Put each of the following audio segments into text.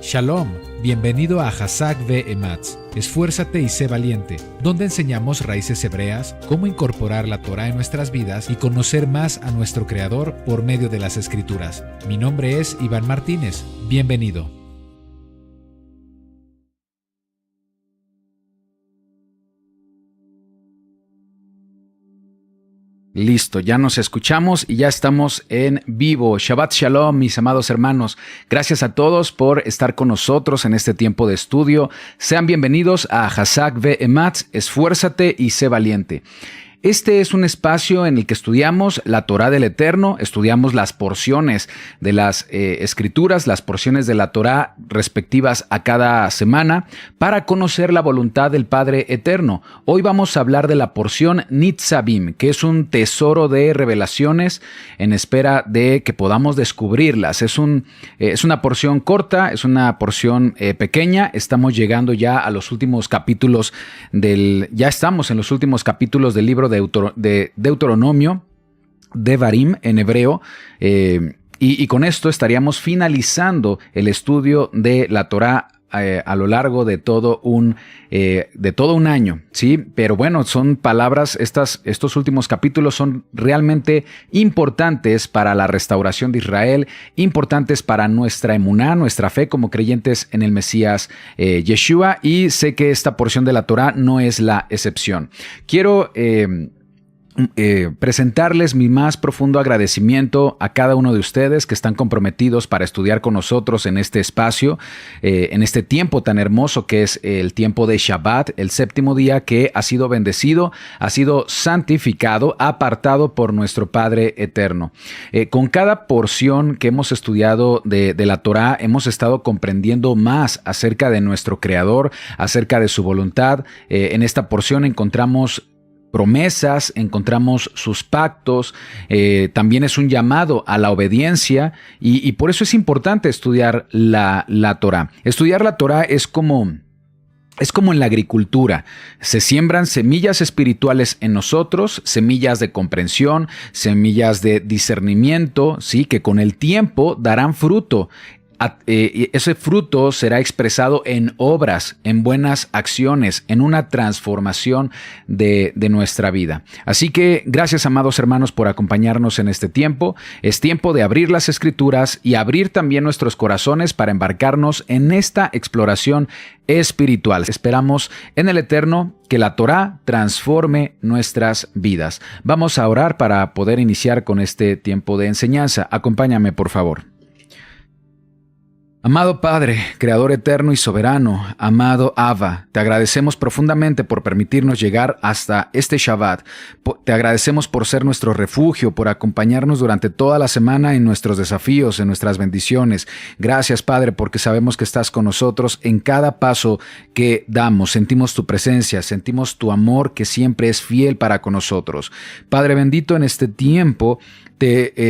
Shalom, bienvenido a Hazak Ve Ematz, Esfuérzate y sé valiente, donde enseñamos raíces hebreas, cómo incorporar la Torah en nuestras vidas y conocer más a nuestro Creador por medio de las Escrituras. Mi nombre es Iván Martínez, bienvenido. Listo, ya nos escuchamos y ya estamos en vivo. Shabbat Shalom, mis amados hermanos. Gracias a todos por estar con nosotros en este tiempo de estudio. Sean bienvenidos a Hazak Ve Ematz, Esfuérzate y sé valiente. Este es un espacio en el que estudiamos la Torá del Eterno, estudiamos las porciones de las Escrituras, las porciones de la Torá respectivas a cada semana para conocer la voluntad del Padre Eterno. Hoy vamos a hablar de la porción Nitzavim, que es un tesoro de revelaciones en espera de que podamos descubrirlas. Es una porción corta, es una porción pequeña. Estamos llegando ya a los últimos capítulos ya estamos en los últimos capítulos del libro de Deuteronomio, Devarim en hebreo, y con esto estaríamos finalizando el estudio de la Torá a lo largo de todo un año, ¿sí? Pero bueno, son palabras, estos últimos capítulos son realmente importantes para la restauración de Israel, importantes para nuestra emuná, nuestra fe como creyentes en el Mesías Yeshua, y sé que esta porción de la Torá no es la excepción. Quiero presentarles mi más profundo agradecimiento a cada uno de ustedes que están comprometidos para estudiar con nosotros en este espacio, en este tiempo tan hermoso que es el tiempo de Shabbat, el séptimo día que ha sido bendecido, ha sido santificado, apartado por nuestro Padre Eterno. Con cada porción que hemos estudiado de la Torá, hemos estado comprendiendo más acerca de nuestro Creador, acerca de su voluntad. En esta porción encontramos promesas, encontramos sus pactos, también es un llamado a la obediencia y por eso es importante estudiar la Torá. Estudiar la Torá es como en la agricultura. Se siembran semillas espirituales en nosotros, semillas de comprensión, semillas de discernimiento, ¿sí? Que con el tiempo darán fruto. Ese fruto será expresado en obras, en buenas acciones, en una transformación de nuestra vida. Así que gracias, amados hermanos, por acompañarnos en este tiempo. Es tiempo de abrir las Escrituras y abrir también nuestros corazones para embarcarnos en esta exploración espiritual. Esperamos en el Eterno que la Torá transforme nuestras vidas. Vamos a orar para poder iniciar con este tiempo de enseñanza. Acompáñame, por favor. Amado Padre, Creador eterno y soberano, amado Abba, te agradecemos profundamente por permitirnos llegar hasta este Shabbat. Te agradecemos por ser nuestro refugio, por acompañarnos durante toda la semana en nuestros desafíos, en nuestras bendiciones. Gracias, Padre, porque sabemos que estás con nosotros en cada paso que damos. Sentimos tu presencia, sentimos tu amor que siempre es fiel para con nosotros. Padre bendito, en este tiempo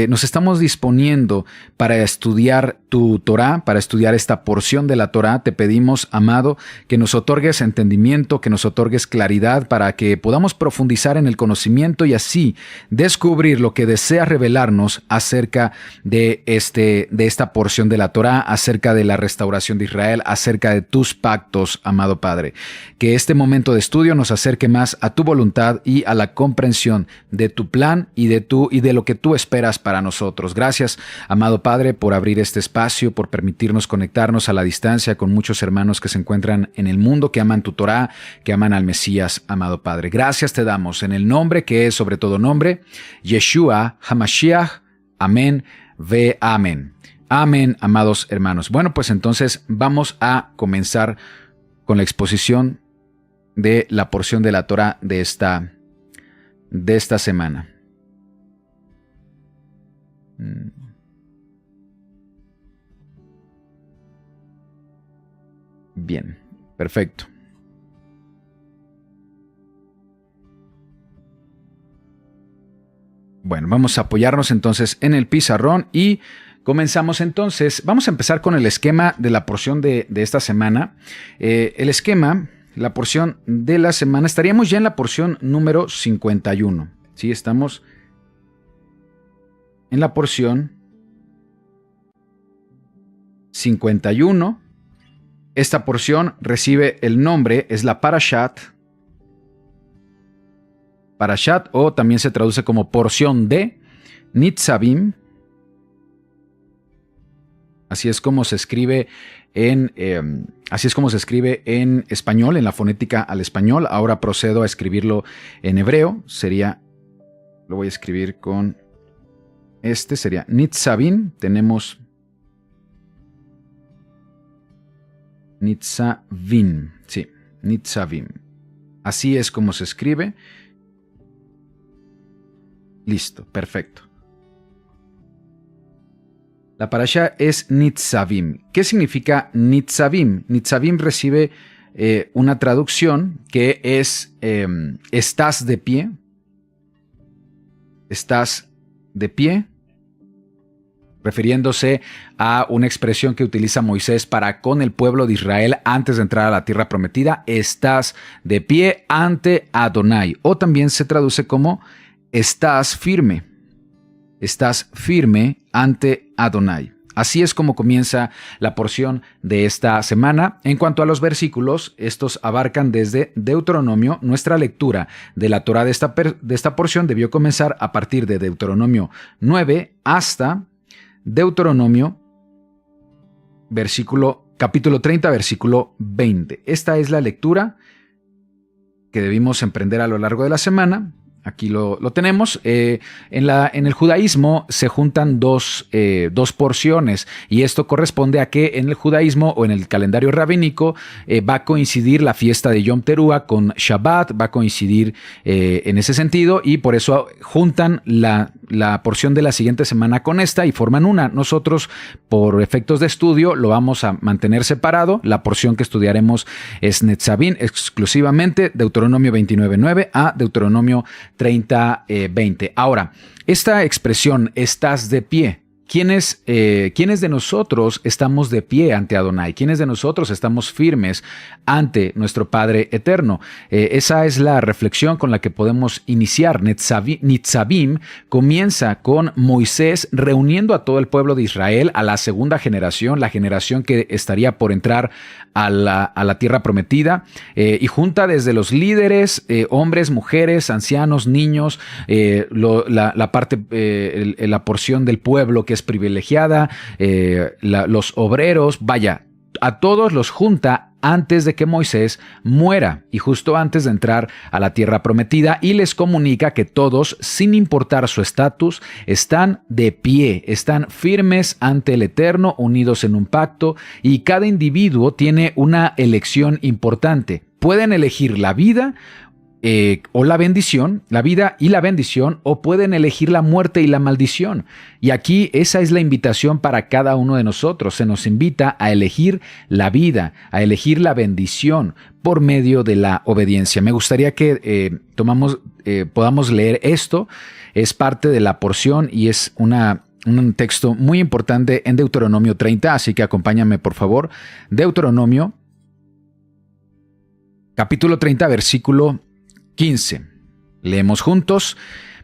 nos estamos disponiendo para estudiar tu Torá, para estudiar esta porción de la Torá. Te pedimos, amado, que nos otorgues entendimiento, que nos otorgues claridad para que podamos profundizar en el conocimiento y así descubrir lo que deseas revelarnos acerca de esta porción de la Torá, acerca de la restauración de Israel, acerca de tus pactos, amado Padre. Que este momento de estudio nos acerque más a tu voluntad y a la comprensión de tu plan y de lo que tú esperas para nosotros. Gracias, amado Padre, por abrir este espacio, por permitirnos conectarnos a la distancia con muchos hermanos que se encuentran en el mundo, que aman tu Torá, que aman al Mesías, amado Padre. Gracias te damos en el nombre que es sobre todo nombre, Yeshua HaMashiach. Amén, ve amén. Amén, amados hermanos. Bueno, pues entonces vamos a comenzar con la exposición de la porción de la Torá de esta semana. Bien, perfecto. Bueno, vamos a apoyarnos entonces en el pizarrón y comenzamos entonces. Vamos a empezar con el esquema de la porción de esta semana. El esquema, la porción de la semana, estaríamos ya en la porción número 51. Sí, estamos en la porción 51 Esta porción recibe el nombre, es la Parashat, o también se traduce como porción de Nitzavim. Así es como se escribe en español, en la fonética al español. Ahora procedo a escribirlo en hebreo. Lo voy a escribir con sería Nitzavim. Tenemos Nitzavim. Sí, Nitzavim. Así es como se escribe. Listo, perfecto. La parasha es Nitzavim. ¿Qué significa Nitzavim? Nitzavim recibe una traducción que es estás de pie. Estás de pie, refiriéndose a una expresión que utiliza Moisés para con el pueblo de Israel antes de entrar a la tierra prometida. Estás de pie ante Adonai. O también se traduce como estás firme. Estás firme ante Adonai. Así es como comienza la porción de esta semana. En cuanto a los versículos, estos abarcan desde Deuteronomio. Nuestra lectura de la Torá de esta porción debió comenzar a partir de Deuteronomio 9 hasta Deuteronomio capítulo 30, versículo 20. Esta es la lectura que debimos emprender a lo largo de la semana. Aquí lo tenemos. En el judaísmo se juntan dos porciones, y esto corresponde a que en el judaísmo o en el calendario rabínico va a coincidir la fiesta de Yom Teruah con Shabbat, va a coincidir en ese sentido, y por eso juntan la porción de la siguiente semana con esta y forman una. Nosotros, por efectos de estudio, lo vamos a mantener separado. La porción que estudiaremos es Nitzavim exclusivamente, Deuteronomio 29:9 a Deuteronomio 30:20. Ahora, esta expresión, estás de pie, ¿quiénes de nosotros estamos de pie ante Adonai? ¿Quiénes de nosotros estamos firmes ante nuestro Padre Eterno? Esa es la reflexión con la que podemos iniciar. Nitzavim comienza con Moisés reuniendo a todo el pueblo de Israel, a la segunda generación, la generación que estaría por entrar a la tierra prometida, y junta desde los líderes, hombres, mujeres, ancianos, niños, la porción del pueblo que es privilegiada, los obreros, vaya, a todos los junta antes de que Moisés muera y justo antes de entrar a la tierra prometida, y les comunica que todos, sin importar su estatus, están de pie, están firmes ante el Eterno, unidos en un pacto, y cada individuo tiene una elección importante. Pueden elegir la vida o la bendición, la vida y la bendición, o pueden elegir la muerte y la maldición. Y aquí esa es la invitación para cada uno de nosotros. Se nos invita a elegir la vida, a elegir la bendición por medio de la obediencia. Me gustaría que podamos leer esto. Es parte de la porción y es un texto muy importante en Deuteronomio 30, así que acompáñame por favor. Deuteronomio capítulo 30, versículo 15. Leemos juntos.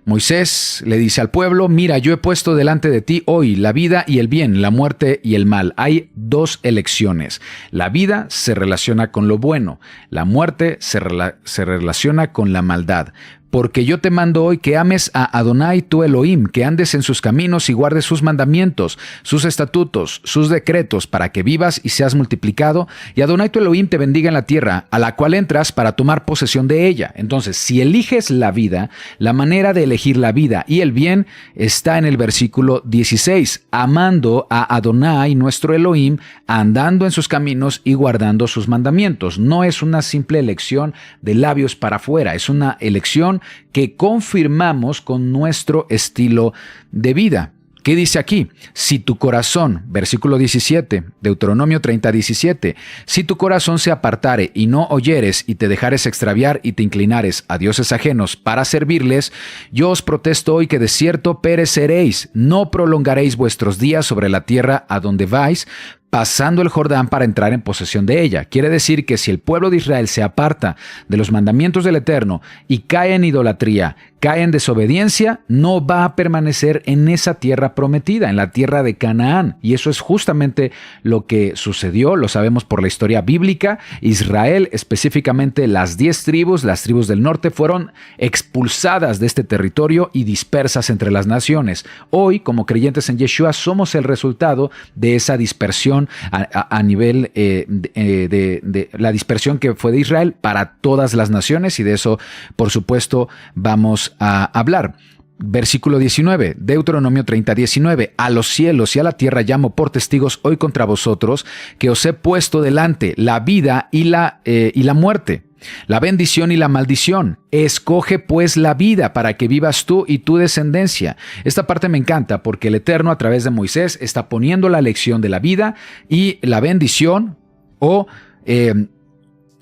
Moisés le dice al pueblo: mira, yo he puesto delante de ti hoy la vida y el bien, la muerte y el mal. Hay dos elecciones. La vida se relaciona con lo bueno, la muerte se relaciona con la maldad. Porque yo te mando hoy que ames a Adonai tu Elohim, que andes en sus caminos y guardes sus mandamientos, sus estatutos, sus decretos, para que vivas y seas multiplicado, y Adonai tu Elohim te bendiga en la tierra, a la cual entras para tomar posesión de ella. Entonces, si eliges la vida, la manera de elegir la vida y el bien está en el versículo 16, amando a Adonai nuestro Elohim, andando en sus caminos y guardando sus mandamientos. No es una simple elección de labios para afuera, es una elección que confirmamos con nuestro estilo de vida. ¿Qué dice aquí? Si tu corazón, versículo 17, Deuteronomio 30:17, si tu corazón se apartare y no oyeres y te dejares extraviar y te inclinares a dioses ajenos para servirles, yo os protesto hoy que de cierto pereceréis, no prolongaréis vuestros días sobre la tierra a donde vais, pasando el Jordán para entrar en posesión de ella. Quiere decir que si el pueblo de Israel se aparta de los mandamientos del Eterno y cae en idolatría, cae en desobediencia, no va a permanecer en esa tierra prometida, en la tierra de Canaán. Y eso es justamente lo que sucedió, lo sabemos por la historia bíblica. Israel, específicamente las 10 tribus, las tribus del norte, fueron expulsadas de este territorio y dispersas entre las naciones. Hoy, como creyentes en Yeshua, somos el resultado de esa dispersión a nivel de la dispersión que fue de Israel para todas las naciones, y de eso, por supuesto, vamos a hablar. Versículo 19, Deuteronomio 30:19. A los cielos y a la tierra llamo por testigos hoy contra vosotros, que os he puesto delante la vida y la muerte, la bendición y la maldición. Escoge pues la vida para que vivas tú y tu descendencia. Esta parte me encanta porque el Eterno a través de Moisés está poniendo la lección de la vida y la bendición, o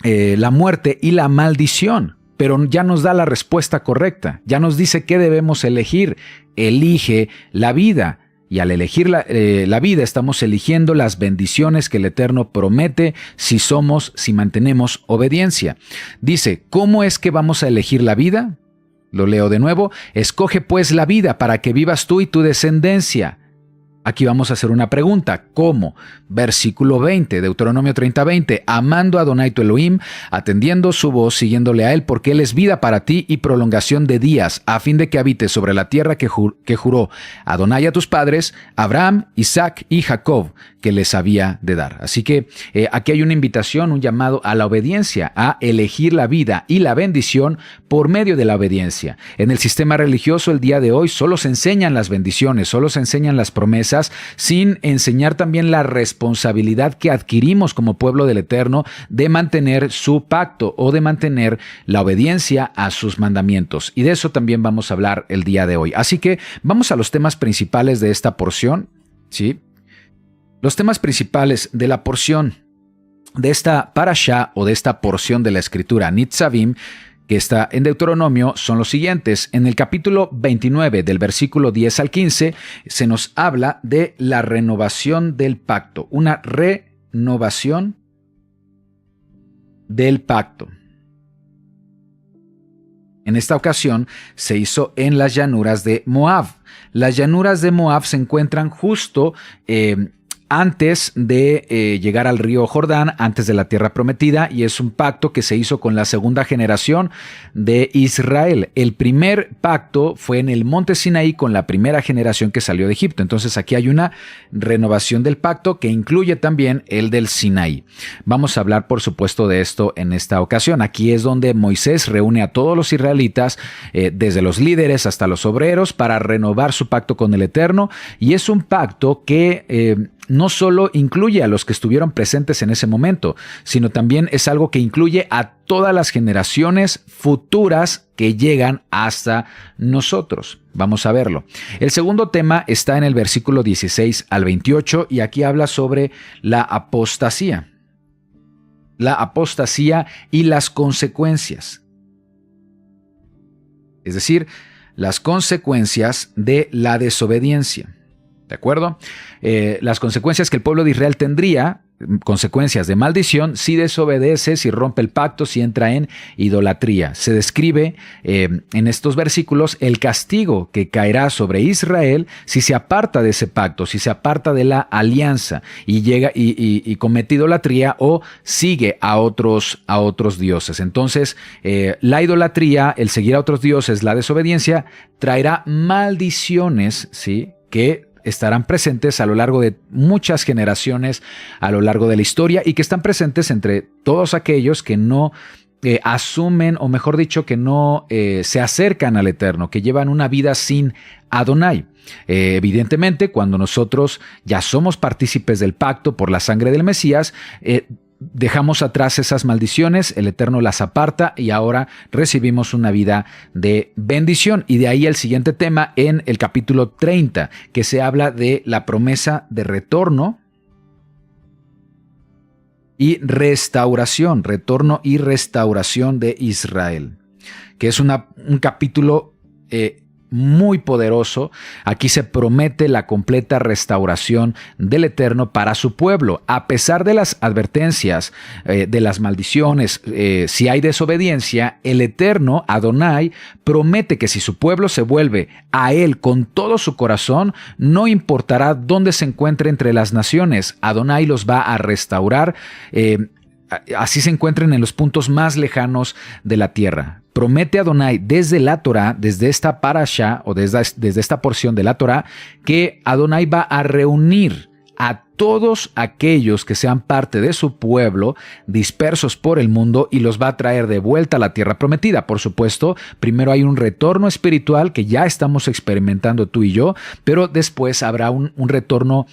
la muerte y la maldición. Pero ya nos da la respuesta correcta, ya nos dice qué debemos elegir. Elige la vida. Y al elegir la vida estamos eligiendo las bendiciones que el Eterno promete si mantenemos obediencia. Dice, ¿cómo es que vamos a elegir la vida? Lo leo de nuevo. Escoge pues la vida para que vivas tú y tu descendencia. Aquí vamos a hacer una pregunta. ¿Cómo? Versículo 20, Deuteronomio 30:20. Amando a Adonai tu Elohim, atendiendo su voz, siguiéndole a él, porque él es vida para ti y prolongación de días, a fin de que habites sobre la tierra que juró Adonai a tus padres, Abraham, Isaac y Jacob, que les había de dar. Así que aquí hay una invitación, un llamado a la obediencia, a elegir la vida y la bendición por medio de la obediencia. En el sistema religioso el día de hoy solo se enseñan las bendiciones, solo se enseñan las promesas, sin enseñar también la responsabilidad que adquirimos como pueblo del Eterno de mantener su pacto o de mantener la obediencia a sus mandamientos. Y de eso también vamos a hablar el día de hoy. Así que vamos a los temas principales de esta porción, ¿sí? Los temas principales de la porción de esta parashá o de esta porción de la escritura Nitzavim, que está en Deuteronomio, son los siguientes. En el capítulo 29, del versículo 10 al 15, se nos habla de la renovación del pacto, una renovación del pacto. En esta ocasión se hizo en las llanuras de Moab. Las llanuras de Moab se encuentran justo antes de llegar al río Jordán, antes de la tierra prometida, y es un pacto que se hizo con la segunda generación de Israel. El primer pacto fue en el monte Sinaí con la primera generación que salió de Egipto. Entonces aquí hay una renovación del pacto que incluye también el del Sinaí. Vamos a hablar, por supuesto, de esto en esta ocasión. Aquí es donde Moisés reúne a todos los israelitas, desde los líderes hasta los obreros, para renovar su pacto con el Eterno, y es un pacto que no solo incluye a los que estuvieron presentes en ese momento, sino también es algo que incluye a todas las generaciones futuras que llegan hasta nosotros. Vamos a verlo. El segundo tema está en el versículo 16 al 28 y aquí habla sobre la apostasía. La apostasía y las consecuencias. Es decir, las consecuencias de la desobediencia. ¿De acuerdo? Las consecuencias que el pueblo de Israel tendría, consecuencias de maldición, si desobedece, si rompe el pacto, si entra en idolatría. Se describe en estos versículos el castigo que caerá sobre Israel si se aparta de ese pacto, si se aparta de la alianza y llega y comete idolatría o sigue a otros dioses. Entonces, la idolatría, el seguir a otros dioses, la desobediencia, traerá maldiciones, ¿sí?, que estarán presentes a lo largo de muchas generaciones, a lo largo de la historia, y que están presentes entre todos aquellos que no asumen, o mejor dicho, que no se acercan al Eterno, que llevan una vida sin Adonai. Evidentemente, cuando nosotros ya somos partícipes del pacto por la sangre del Mesías, dejamos atrás esas maldiciones, el Eterno las aparta y ahora recibimos una vida de bendición. Y de ahí el siguiente tema en el capítulo 30, que se habla de la promesa de retorno y restauración, retorno y restauración de Israel, que es un capítulo muy poderoso. Aquí se promete la completa restauración del Eterno para su pueblo. A pesar de las advertencias, de las maldiciones, si hay desobediencia, el Eterno, Adonai, promete que si su pueblo se vuelve a Él con todo su corazón, no importará dónde se encuentre entre las naciones, Adonai los va a restaurar, así se encuentren en los puntos más lejanos de la tierra. Promete Adonai desde la Torá, desde esta parashá o desde esta porción de la Torá, que Adonai va a reunir a todos aquellos que sean parte de su pueblo dispersos por el mundo y los va a traer de vuelta a la tierra prometida. Por supuesto, primero hay un retorno espiritual que ya estamos experimentando tú y yo, pero después habrá un retorno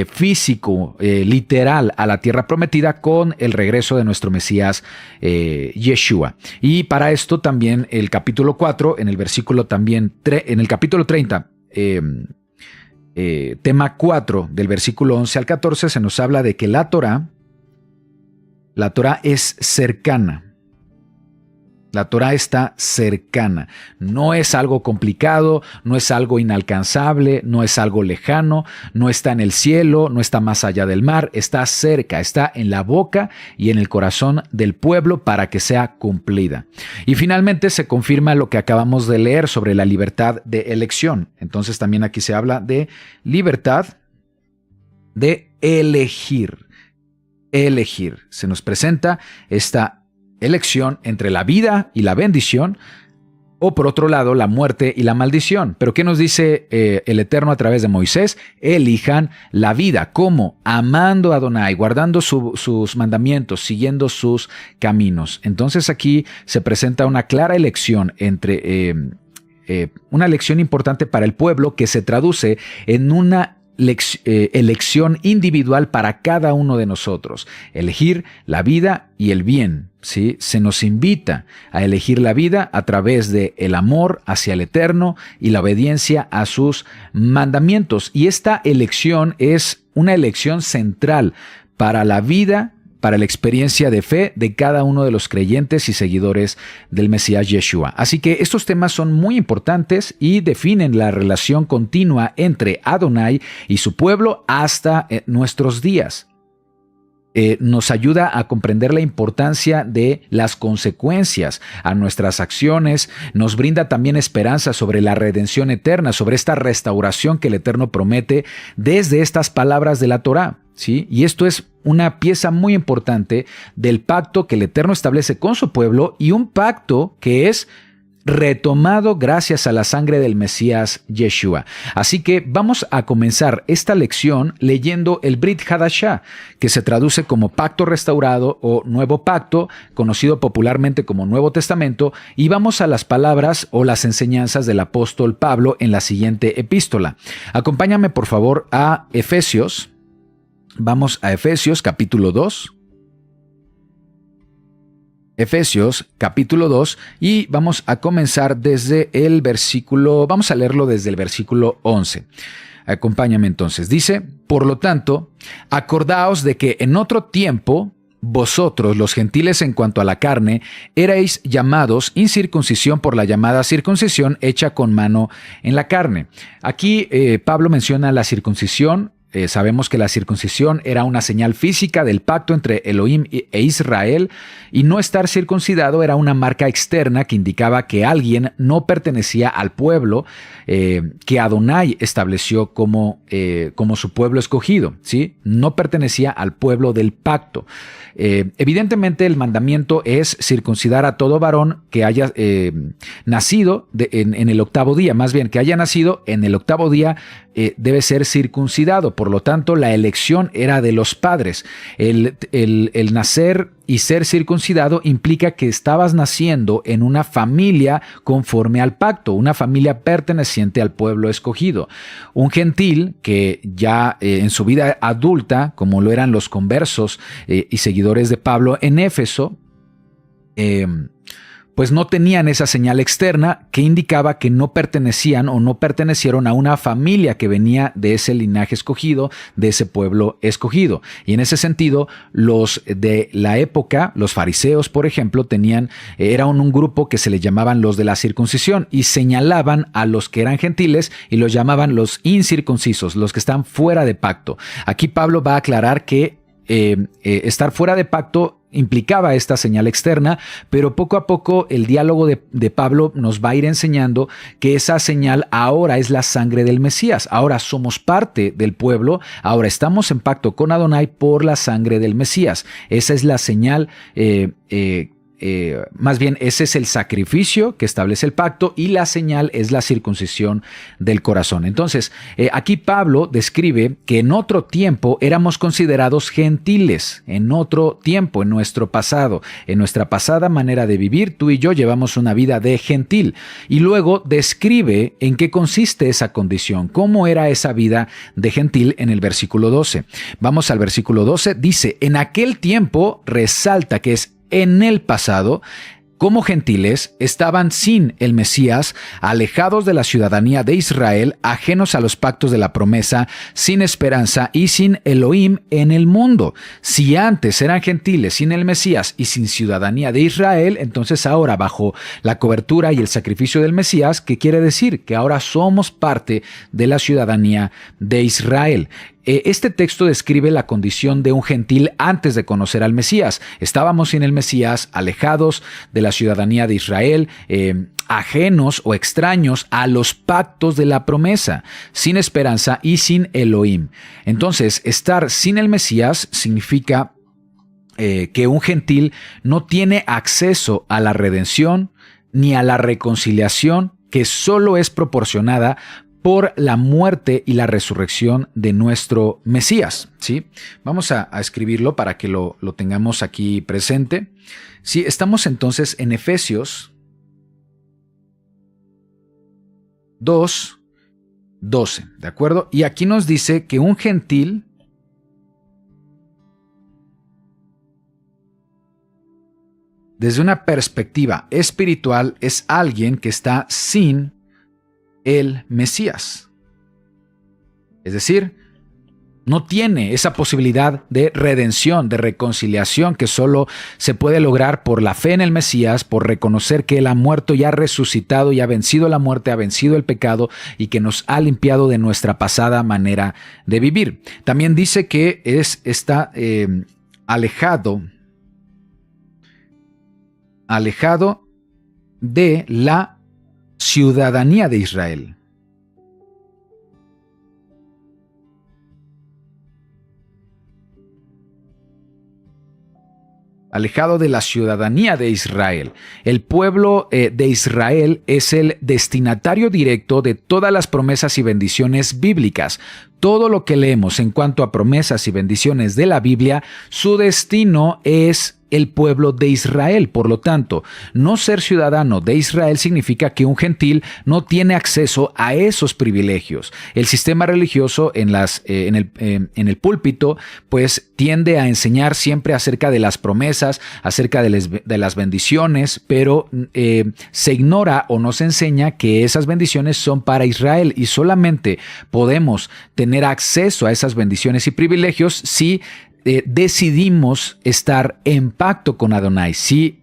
físico, literal a la tierra prometida con el regreso de nuestro Mesías Yeshua. Y para esto también el capítulo 4, en el versículo también, en el capítulo 30, tema 4 del versículo 11 al 14 se nos habla de que la Torá es cercana. La Torá está cercana. No es algo complicado, no es algo inalcanzable, no es algo lejano, no está en el cielo, no está más allá del mar, está cerca, está en la boca y en el corazón del pueblo para que sea cumplida. Y finalmente se confirma lo que acabamos de leer sobre la libertad de elección. Entonces también aquí se habla de libertad de elegir. Elegir. Se nos presenta esta elección entre la vida y la bendición, o por otro lado, la muerte y la maldición. Pero ¿qué nos dice el Eterno a través de Moisés? Elijan la vida. ¿Cómo? Amando a Adonai, guardando sus mandamientos, siguiendo sus caminos. Entonces aquí se presenta una clara elección entre una elección importante para el pueblo que se traduce en una elección individual para cada uno de nosotros. Elegir la vida y el bien. ¿Sí? Se nos invita a elegir la vida a través de el amor hacia el Eterno y la obediencia a sus mandamientos. Y esta elección es una elección central para la vida, para la experiencia de fe de cada uno de los creyentes y seguidores del Mesías Yeshua. Así que estos temas son muy importantes y definen la relación continua entre Adonai y su pueblo hasta nuestros días. Nos ayuda a comprender la importancia de las consecuencias a nuestras acciones, nos brinda también esperanza sobre la redención eterna, sobre esta restauración que el Eterno promete desde estas palabras de la Torá, ¿sí? Y esto es una pieza muy importante del pacto que el Eterno establece con su pueblo y un pacto que es retomado gracias a la sangre del Mesías Yeshua. Así que vamos a comenzar esta lección leyendo el Brit Hadashah, que se traduce como pacto restaurado o nuevo pacto, conocido popularmente como Nuevo Testamento, y vamos a las palabras o las enseñanzas del apóstol Pablo en la siguiente epístola. Acompáñame por favor a Efesios. Vamos a Efesios capítulo 2. Efesios capítulo 2 y vamos a comenzar desde el versículo, vamos a leerlo desde el versículo 11. Acompáñame entonces. Dice, por lo tanto, acordaos de que en otro tiempo vosotros, los gentiles en cuanto a la carne, erais llamados incircuncisión por la llamada circuncisión hecha con mano en la carne. Aquí Pablo menciona la circuncisión. Sabemos que la circuncisión era una señal física del pacto entre Elohim e Israel, y no estar circuncidado era una marca externa que indicaba que alguien no pertenecía al pueblo que Adonai estableció como su pueblo escogido, ¿sí? No pertenecía al pueblo del pacto. Evidentemente el mandamiento es circuncidar a todo varón que haya nacido en el octavo día, más bien que haya nacido en el octavo día debe ser circuncidado. Por lo tanto, la elección era de los padres. El nacer y ser circuncidado implica que estabas naciendo en una familia conforme al pacto, una familia perteneciente al pueblo escogido. Un gentil que ya en su vida adulta, como lo eran los conversos y seguidores de Pablo en Éfeso, pues no tenían esa señal externa que indicaba que no pertenecían o no pertenecieron a una familia que venía de ese linaje escogido, de ese pueblo escogido. Y en ese sentido, los de la época, los fariseos, por ejemplo, eran un grupo que se les llamaban los de la circuncisión y señalaban a los que eran gentiles y los llamaban los incircuncisos, los que están fuera de pacto. Aquí Pablo va a aclarar que estar fuera de pacto implicaba esta señal externa, pero poco a poco el diálogo de Pablo nos va a ir enseñando que esa señal ahora es la sangre del Mesías. Ahora somos parte del pueblo, ahora estamos en pacto con Adonai por la sangre del Mesías. Esa es la señal, más bien ese es el sacrificio que establece el pacto y la señal es la circuncisión del corazón. Entonces, aquí Pablo describe que en otro tiempo éramos considerados gentiles, en otro tiempo, en nuestro pasado, en nuestra pasada manera de vivir, tú y yo llevamos una vida de gentil. Y luego describe en qué consiste esa condición, cómo era esa vida de gentil en el versículo 12. Vamos al versículo 12, dice, en aquel tiempo resalta que es en el pasado, como gentiles, estaban sin el Mesías, alejados de la ciudadanía de Israel, ajenos a los pactos de la promesa, sin esperanza y sin Elohim en el mundo. Si antes eran gentiles sin el Mesías y sin ciudadanía de Israel, entonces ahora bajo la cobertura y el sacrificio del Mesías, ¿qué quiere decir? Que ahora somos parte de la ciudadanía de Israel. Este texto describe la condición de un gentil antes de conocer al Mesías. Estábamos sin el Mesías, alejados de la ciudadanía de Israel, ajenos o extraños a los pactos de la promesa, sin esperanza y sin Elohim. Entonces, estar sin el Mesías significa que un gentil no tiene acceso a la redención ni a la reconciliación que solo es proporcionada por la muerte y la resurrección de nuestro Mesías, ¿sí? Vamos a escribirlo para que lo tengamos aquí presente. Sí, estamos entonces en Efesios 2:12, ¿de acuerdo? Y aquí nos dice que un gentil desde una perspectiva espiritual es alguien que está sin el Mesías. Es decir, no tiene esa posibilidad de redención, de reconciliación que solo se puede lograr por la fe en el Mesías, por reconocer que Él ha muerto y ha resucitado y ha vencido la muerte, ha vencido el pecado y que nos ha limpiado de nuestra pasada manera de vivir. También dice que está alejado de la ciudadanía de Israel. Alejado de la ciudadanía de Israel. El pueblo de Israel es el destinatario directo de todas las promesas y bendiciones bíblicas. Todo lo que leemos en cuanto a promesas y bendiciones de la Biblia, su destino es el pueblo de Israel. Por lo tanto, no ser ciudadano de Israel significa que un gentil no tiene acceso a esos privilegios. El sistema religioso en el púlpito pues tiende a enseñar siempre acerca de las promesas, acerca de las bendiciones, pero se ignora o no se enseña que esas bendiciones son para Israel y solamente podemos tener acceso a esas bendiciones y privilegios si decidimos estar en pacto con Adonai, si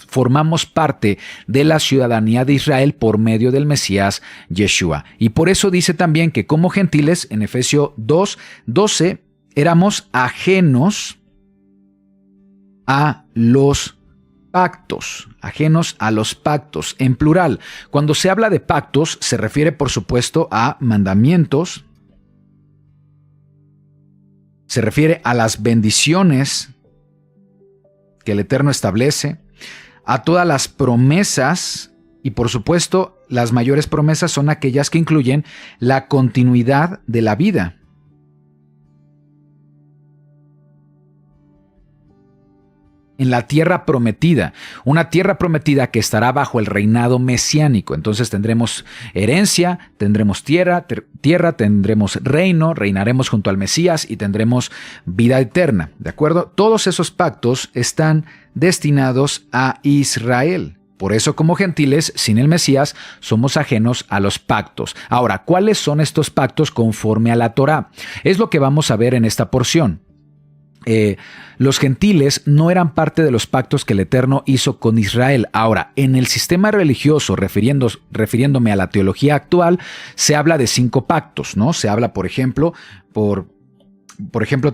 formamos parte de la ciudadanía de Israel por medio del Mesías Yeshua. Y por eso dice también que como gentiles, en Efesios 2:12, éramos ajenos a los pactos, en plural. Cuando se habla de pactos, se refiere por supuesto a mandamientos, se refiere a las bendiciones que el Eterno establece, a todas las promesas y por supuesto las mayores promesas son aquellas que incluyen la continuidad de la vida. en la tierra prometida, una tierra prometida que estará bajo el reinado mesiánico. Entonces tendremos herencia, tendremos tierra, tendremos reino, reinaremos junto al Mesías y tendremos vida eterna, ¿de acuerdo? Todos esos pactos están destinados a Israel. Por eso, como gentiles, sin el Mesías, somos ajenos a los pactos. Ahora, ¿cuáles son estos pactos conforme a la Torá? Es lo que vamos a ver en esta porción. Los gentiles no eran parte de los pactos que el Eterno hizo con Israel. Ahora, en el sistema religioso, refiriéndome a la teología actual, se habla de 5 pactos, ¿no? Se habla, por ejemplo,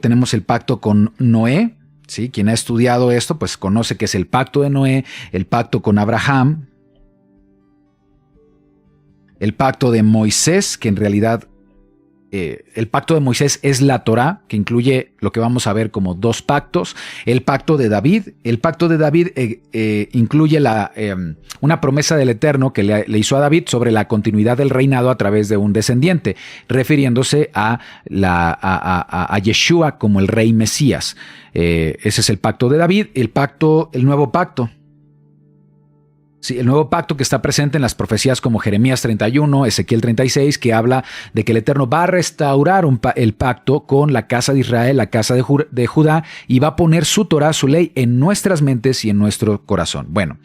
tenemos el pacto con Noé, ¿sí? Quien ha estudiado esto, pues conoce que es el pacto de Noé, el pacto con Abraham, el pacto de Moisés, que en realidad el pacto de Moisés es la Torá, que incluye lo que vamos a ver como 2 pactos. El pacto de David. El pacto de David incluye una promesa del Eterno que le hizo a David sobre la continuidad del reinado a través de un descendiente, refiriéndose a Yeshua como el rey Mesías. Ese es el pacto de David. El nuevo pacto. Sí, el nuevo pacto que está presente en las profecías como Jeremías 31, Ezequiel 36, que habla de que el Eterno va a restaurar el pacto con la casa de Israel, la casa de Judá, y va a poner su Torah, su ley, en nuestras mentes y en nuestro corazón. Bueno,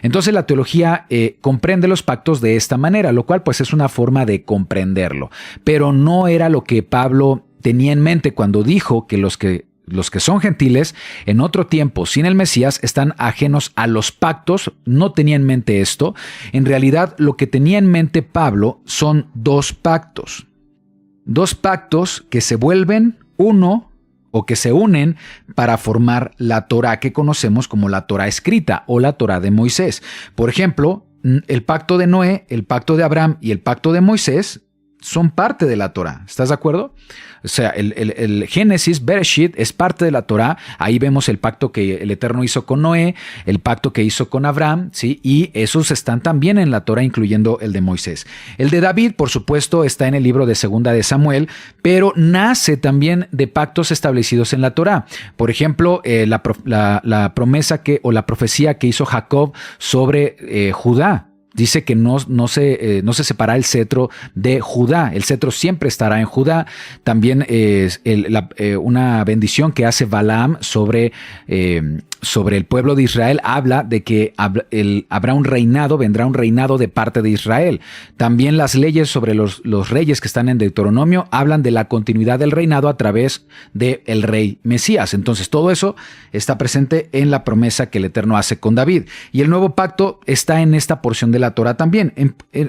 entonces la teología comprende los pactos de esta manera, lo cual pues es una forma de comprenderlo. Pero no era lo que Pablo tenía en mente cuando dijo que los que son gentiles en otro tiempo sin el Mesías están ajenos a los pactos. No tenía en mente esto. En realidad lo que tenía en mente Pablo son 2 pactos. 2 pactos que se vuelven uno o que se unen para formar la Torá que conocemos como la Torá escrita o la Torá de Moisés. Por ejemplo, el pacto de Noé, el pacto de Abraham y el pacto de Moisés son parte de la Torá. ¿Estás de acuerdo? O sea, el Génesis, Bereshit, es parte de la Torá. Ahí vemos el pacto que el Eterno hizo con Noé, el pacto que hizo con Abraham, ¿sí? Y esos están también en la Torá, incluyendo el de Moisés. El de David, por supuesto, está en el libro de Segunda de Samuel, pero nace también de pactos establecidos en la Torá. Por ejemplo, la promesa o la profecía que hizo Jacob sobre Judá. Dice que no se separa el cetro de Judá. El cetro siempre estará en Judá. También una bendición que hace Balaam sobre el pueblo de Israel habla de que vendrá un reinado de parte de Israel. También las leyes sobre los reyes que están en Deuteronomio hablan de la continuidad del reinado a través del rey Mesías. Entonces todo eso está presente en la promesa que el Eterno hace con David. Y el nuevo pacto está en esta porción de la Torá también.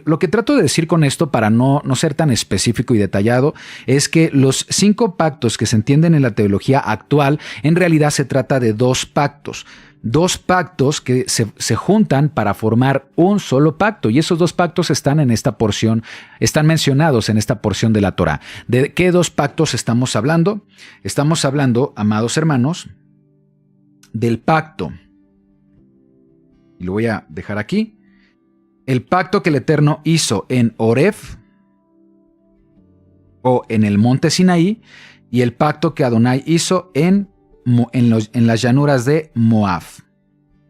Lo que trato de decir con esto, para no ser tan específico y detallado, es que los 5 pactos que se entienden en la teología actual, en realidad se trata de 2 pactos. 2 pactos que se juntan para formar un solo pacto, y esos 2 pactos están en esta porción, están mencionados en esta porción de la Torá. ¿De qué 2 pactos estamos hablando? Estamos hablando, amados hermanos, del pacto, y lo voy a dejar aquí, el pacto que el Eterno hizo en Horeb o en el monte Sinaí, y el pacto que Adonai hizo en las llanuras de Moab,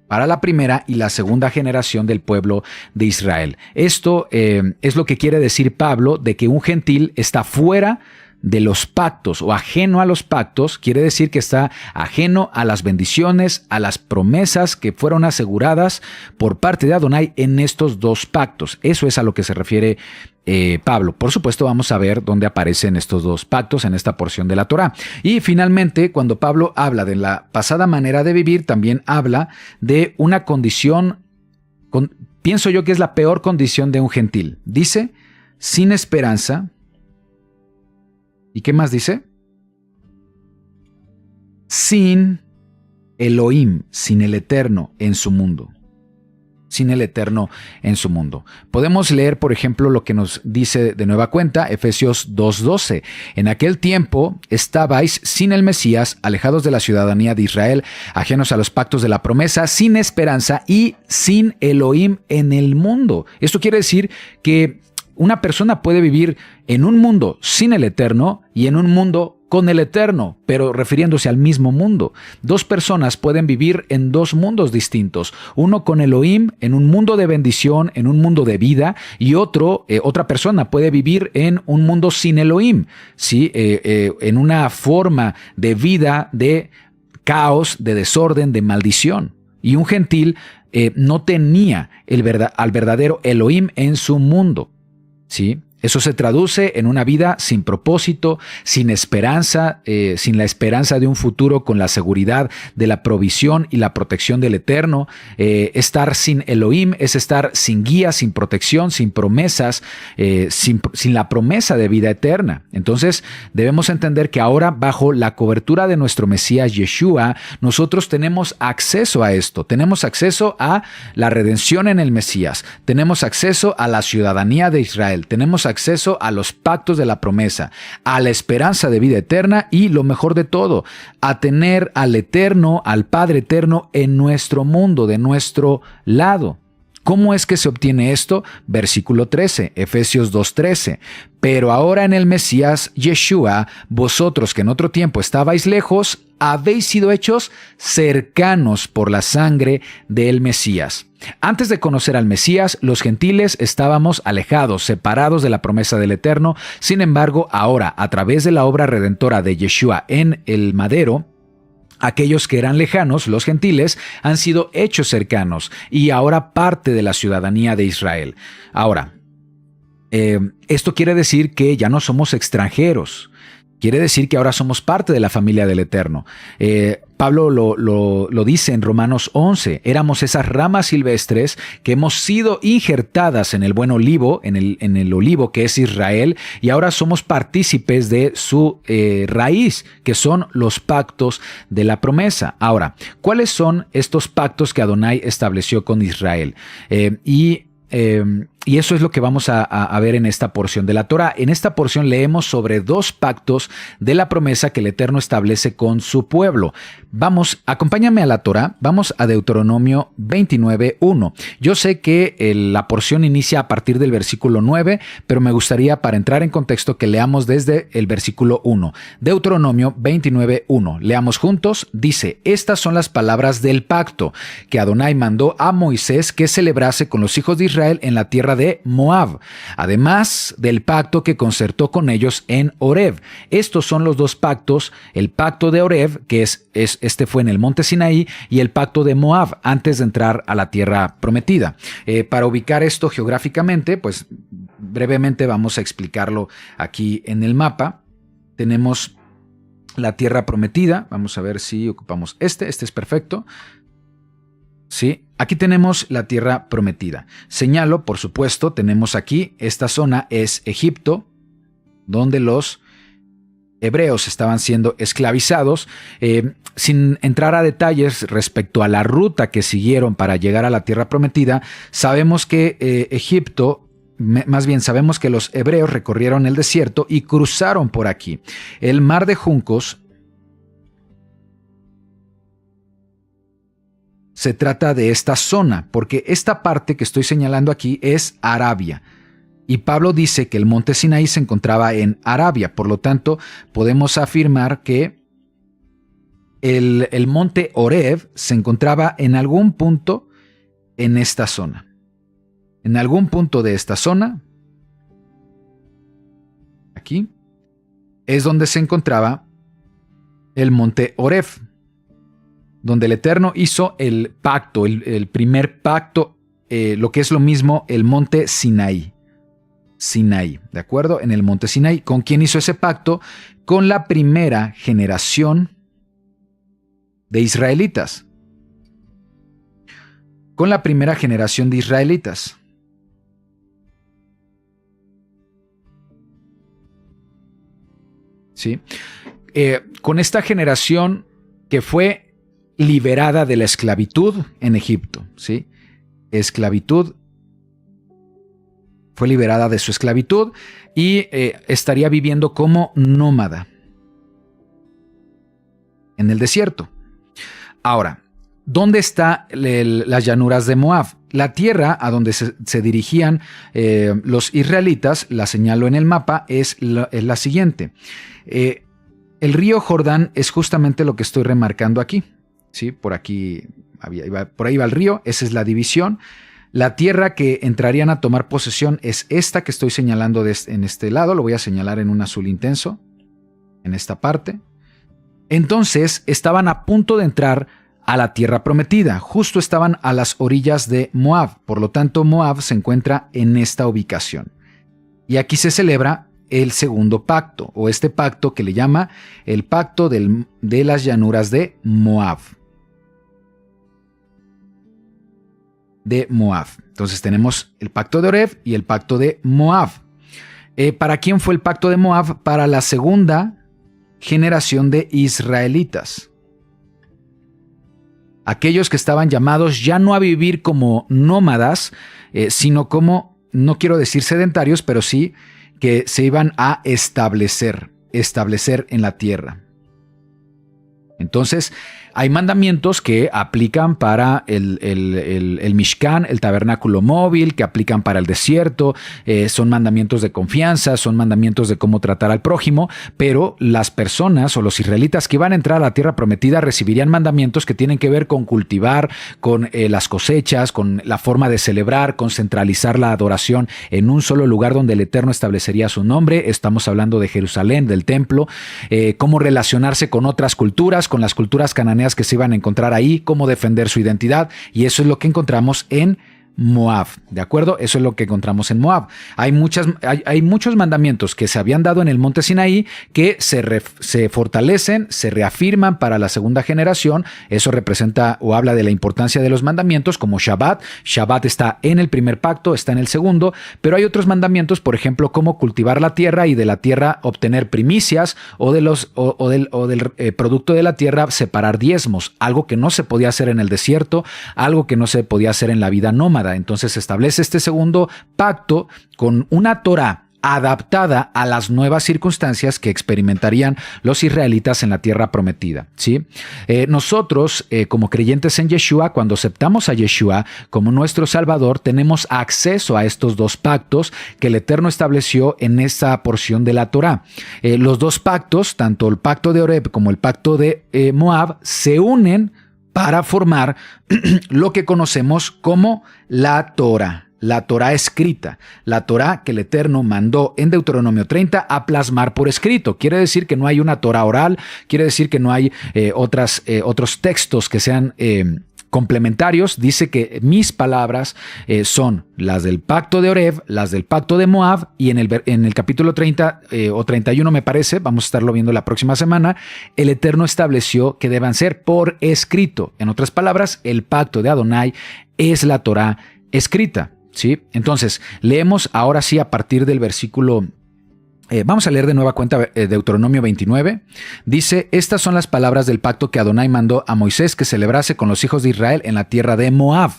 para la primera y la segunda generación del pueblo de Israel. Esto es lo que quiere decir Pablo de que un gentil está fuera de los pactos o ajeno a los pactos. Quiere decir que está ajeno a las bendiciones, a las promesas que fueron aseguradas por parte de Adonai en estos 2 pactos. Eso es a lo que se refiere Pablo. Por supuesto, vamos a ver dónde aparecen estos 2 pactos en esta porción de la Torá. Y finalmente, cuando Pablo habla de la pasada manera de vivir, también habla de una condición, pienso yo que es la peor condición de un gentil. Dice, sin esperanza. ¿Y qué más dice? Sin Elohim, sin el Eterno en su mundo. Sin el Eterno en su mundo. Podemos leer, por ejemplo, lo que nos dice de nueva cuenta Efesios 2:12. En aquel tiempo estabais sin el Mesías, alejados de la ciudadanía de Israel, ajenos a los pactos de la promesa, sin esperanza y sin Elohim en el mundo. Esto quiere decir que una persona puede vivir en un mundo sin el Eterno y en un mundo con el Eterno, pero refiriéndose al mismo mundo. Dos personas pueden vivir en dos mundos distintos, uno con Elohim en un mundo de bendición, en un mundo de vida, y otra persona puede vivir en un mundo sin Elohim, ¿sí? En una forma de vida de caos, de desorden, de maldición. Y un gentil no tenía al verdadero Elohim en su mundo, ¿sí? Eso se traduce en una vida sin propósito, sin esperanza, sin la esperanza de un futuro con la seguridad de la provisión y la protección del Eterno. Estar sin Elohim es estar sin guía, sin protección, sin promesas, sin la promesa de vida eterna. Entonces debemos entender que ahora, bajo la cobertura de nuestro Mesías Yeshua, nosotros tenemos acceso a esto. Tenemos acceso a la redención en el Mesías. Tenemos acceso a la ciudadanía de Israel. Tenemos acceso a los pactos de la promesa, a la esperanza de vida eterna y, lo mejor de todo, a tener al Eterno, al Padre Eterno en nuestro mundo, de nuestro lado. ¿Cómo es que se obtiene esto? Versículo 13, Efesios 2:13. Pero ahora en el Mesías Yeshua, vosotros que en otro tiempo estabais lejos, habéis sido hechos cercanos por la sangre del Mesías. Antes de conocer al Mesías, los gentiles estábamos alejados, separados de la promesa del Eterno. Sin embargo, ahora, a través de la obra redentora de Yeshua en el madero, aquellos que eran lejanos, los gentiles, han sido hechos cercanos y ahora parte de la ciudadanía de Israel. Ahora, esto quiere decir que ya no somos extranjeros. Quiere decir que ahora somos parte de la familia del Eterno. Pablo lo dice en Romanos 11. Éramos esas ramas silvestres que hemos sido injertadas en el buen olivo, en el olivo que es Israel, y ahora somos partícipes de su raíz, que son los pactos de la promesa. Ahora, ¿cuáles son estos pactos que Adonai estableció con Israel? Y eso es lo que vamos a ver en esta porción de la Torá. En esta porción leemos sobre dos pactos de la promesa que el Eterno establece con su pueblo. Acompáñame a la Torá, vamos a Deuteronomio 29:1. Yo sé que la porción inicia a partir del versículo 9, pero me gustaría, para entrar en contexto, que leamos desde el versículo 1. Deuteronomio 29:1. Leamos juntos. Dice: estas son las palabras del pacto que Adonai mandó a Moisés que celebrase con los hijos de Israel en la tierra de Moab, además del pacto que concertó con ellos en Horeb. Estos son los dos pactos: el pacto de Horeb, que este fue en el monte Sinaí, y el pacto de Moab, antes de entrar a la tierra prometida. Para ubicar esto geográficamente, pues brevemente vamos a explicarlo aquí en el mapa. Tenemos la tierra prometida. Vamos a ver si ocupamos este es perfecto. Sí, aquí tenemos la tierra prometida. Señalo, por supuesto, tenemos aquí, esta zona es Egipto, donde los hebreos estaban siendo esclavizados. Sin entrar a detalles respecto a la ruta que siguieron para llegar a la tierra prometida, sabemos que sabemos que los hebreos recorrieron el desierto y cruzaron por aquí. El mar de Juncos se trata de esta zona, porque esta parte que estoy señalando aquí es Arabia. Y Pablo dice que el monte Sinaí se encontraba en Arabia. Por lo tanto, podemos afirmar que el monte Horeb se encontraba en algún punto en esta zona. En algún punto de esta zona, aquí, es donde se encontraba el monte Horeb, donde el Eterno hizo el pacto, el primer pacto, lo que es lo mismo, el monte Sinaí. Sinaí, ¿de acuerdo? En el monte Sinaí. ¿Con quién hizo ese pacto? Con la primera generación de israelitas. Con la primera generación de israelitas. ¿Sí? Con esta generación que fue liberada de la esclavitud en Egipto, ¿sí? Esclavitud, fue liberada de su esclavitud y estaría viviendo como nómada en el desierto. Ahora, ¿dónde están las llanuras de Moab? La tierra a donde se dirigían los israelitas, la señalo en el mapa, es la siguiente. el río Jordán es justamente lo que estoy remarcando aquí. ¿Sí? Por ahí va el río, esa es la división. La tierra que entrarían a tomar posesión es esta que estoy señalando en este lado, lo voy a señalar en un azul intenso, en esta parte. Entonces estaban a punto de entrar a la tierra prometida, justo estaban a las orillas de Moab, por lo tanto Moab se encuentra en esta ubicación. Y aquí se celebra el segundo pacto, o este pacto que le llama el pacto de las llanuras de Moab. Entonces tenemos el pacto de Oreb y el pacto de Moab. ¿Para quién fue el pacto de Moab? Para la segunda generación de israelitas. Aquellos que estaban llamados ya no a vivir como nómadas, sino como, no quiero decir sedentarios, pero sí que se iban a establecer en la tierra. Entonces, hay mandamientos que aplican para el Mishkan, el tabernáculo móvil, que aplican para el desierto, son mandamientos de confianza, son mandamientos de cómo tratar al prójimo, pero las personas o los israelitas que iban a entrar a la tierra prometida recibirían mandamientos que tienen que ver con cultivar, con las cosechas, con la forma de celebrar, con centralizar la adoración en un solo lugar donde el Eterno establecería su nombre. Estamos hablando de Jerusalén, del templo, cómo relacionarse con otras culturas, con las culturas cananeas que se iban a encontrar ahí, cómo defender su identidad, y eso es lo que encontramos en Moab, ¿de acuerdo? Eso es lo que encontramos en Moab. Hay muchos mandamientos que se habían dado en el monte Sinaí que se fortalecen, se reafirman para la segunda generación. Eso representa o habla de la importancia de los mandamientos, como Shabbat. Shabbat está en el primer pacto, está en el segundo, pero hay otros mandamientos, por ejemplo, como cultivar la tierra y de la tierra obtener primicias, o del producto de la tierra separar diezmos, algo que no se podía hacer en el desierto, algo que no se podía hacer en la vida nómada. Entonces se establece este segundo pacto con una Torá adaptada a las nuevas circunstancias que experimentarían los israelitas en la tierra prometida, ¿sí? Nosotros, como creyentes en Yeshua, cuando aceptamos a Yeshua como nuestro Salvador, tenemos acceso a estos dos pactos que el Eterno estableció en esa porción de la Torá. Los dos pactos, tanto el pacto de Oreb como el pacto de Moab, se unen para formar lo que conocemos como la Torá escrita, la Torá que el Eterno mandó en Deuteronomio 30 a plasmar por escrito. Quiere decir que no hay una Torá oral, quiere decir que no hay otros textos que sean complementarios. Dice que mis palabras son las del pacto de Oreb, las del pacto de Moab, y en el capítulo 30 o 31 me parece, vamos a estarlo viendo la próxima semana, el Eterno estableció que deban ser por escrito. En otras palabras, el pacto de Adonai es la Torá escrita, ¿sí? Entonces, leemos ahora sí a partir del versículo. Vamos a leer de nueva cuenta Deuteronomio 29. Dice: estas son las palabras del pacto que Adonai mandó a Moisés que celebrase con los hijos de Israel en la tierra de Moab,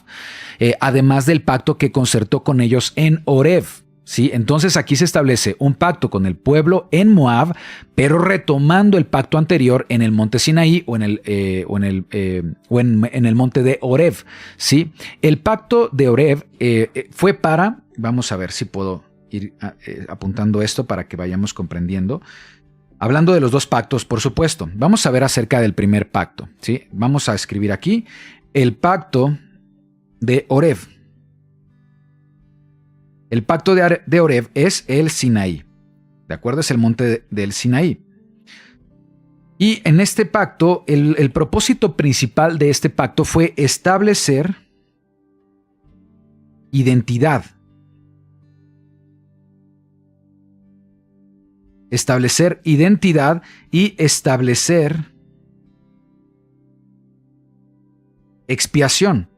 además del pacto que concertó con ellos en Oreb. ¿Sí? Entonces aquí se establece un pacto con el pueblo en Moab, pero retomando el pacto anterior en el monte Sinaí o en el monte de Oreb. ¿Sí? El pacto de Oreb fue para, vamos a ver si puedo ir apuntando esto para que vayamos comprendiendo. Hablando de los dos pactos, por supuesto, vamos a ver acerca del primer pacto, ¿sí? Vamos a escribir aquí el pacto de Oreb. El pacto de Oreb es el Sinaí, ¿de acuerdo? Es el monte del Sinaí. Y en este pacto, el propósito principal de este pacto fue establecer identidad. Establecer identidad y establecer expiación.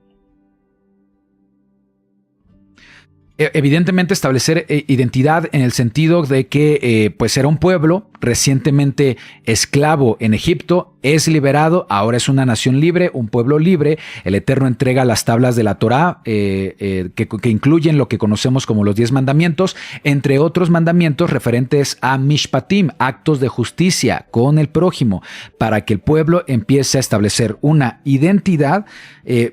Evidentemente establecer identidad en el sentido de que pues era un pueblo recientemente esclavo en Egipto, es liberado, ahora es una nación libre, un pueblo libre. El Eterno entrega las tablas de la Torá que incluyen lo que conocemos como los 10 mandamientos, entre otros mandamientos referentes a mishpatim, actos de justicia con el prójimo, para que el pueblo empiece a establecer una identidad,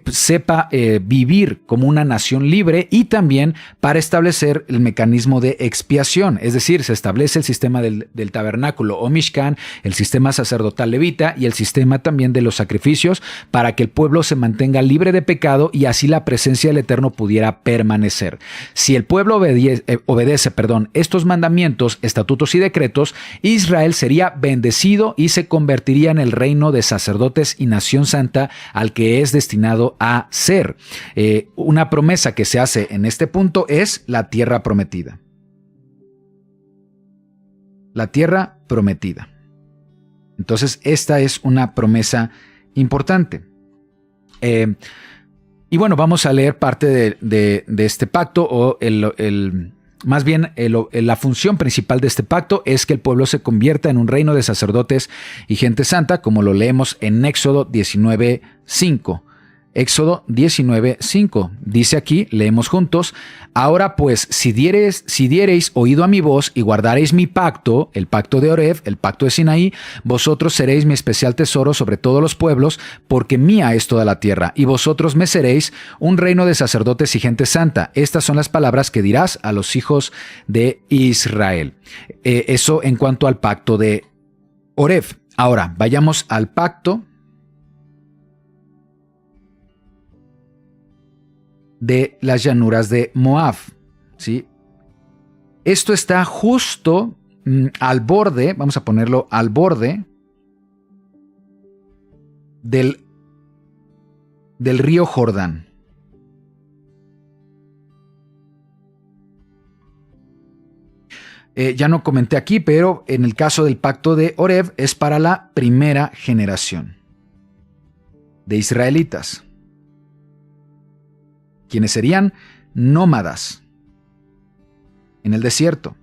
sepa vivir como una nación libre, y también para establecer el mecanismo de expiación. Es decir, se establece el sistema del tabernáculo o Mishkan, el sistema sacerdotal levita y el sistema también de los sacrificios para que el pueblo se mantenga libre de pecado y así la presencia del Eterno pudiera permanecer. Si el pueblo obedece estos mandamientos, estatutos y decretos, Israel sería bendecido y se convertiría en el reino de sacerdotes y nación santa al que es destinado a ser. Una promesa que se hace en este punto es la tierra prometida. La tierra prometida. Entonces, esta es una promesa importante. Y bueno, vamos a leer parte de este pacto, o más bien la función principal de este pacto es que el pueblo se convierta en un reino de sacerdotes y gente santa, como lo leemos en Éxodo 19:5. Éxodo 19:5. Dice aquí, leemos juntos: ahora pues, si diereis oído a mi voz y guardareis mi pacto, el pacto de Oreb, el pacto de Sinaí, vosotros seréis mi especial tesoro sobre todos los pueblos, porque mía es toda la tierra, y vosotros me seréis un reino de sacerdotes y gente santa. Estas son las palabras que dirás a los hijos de Israel. Eso en cuanto al pacto de Oreb. Ahora, vayamos al pacto de las llanuras de Moab, ¿sí? Esto está justo al borde, vamos a ponerlo al borde del río Jordán. Ya no comenté aquí, pero en el caso del pacto de Oreb es para la primera generación de israelitas, quienes serían nómadas en el desierto.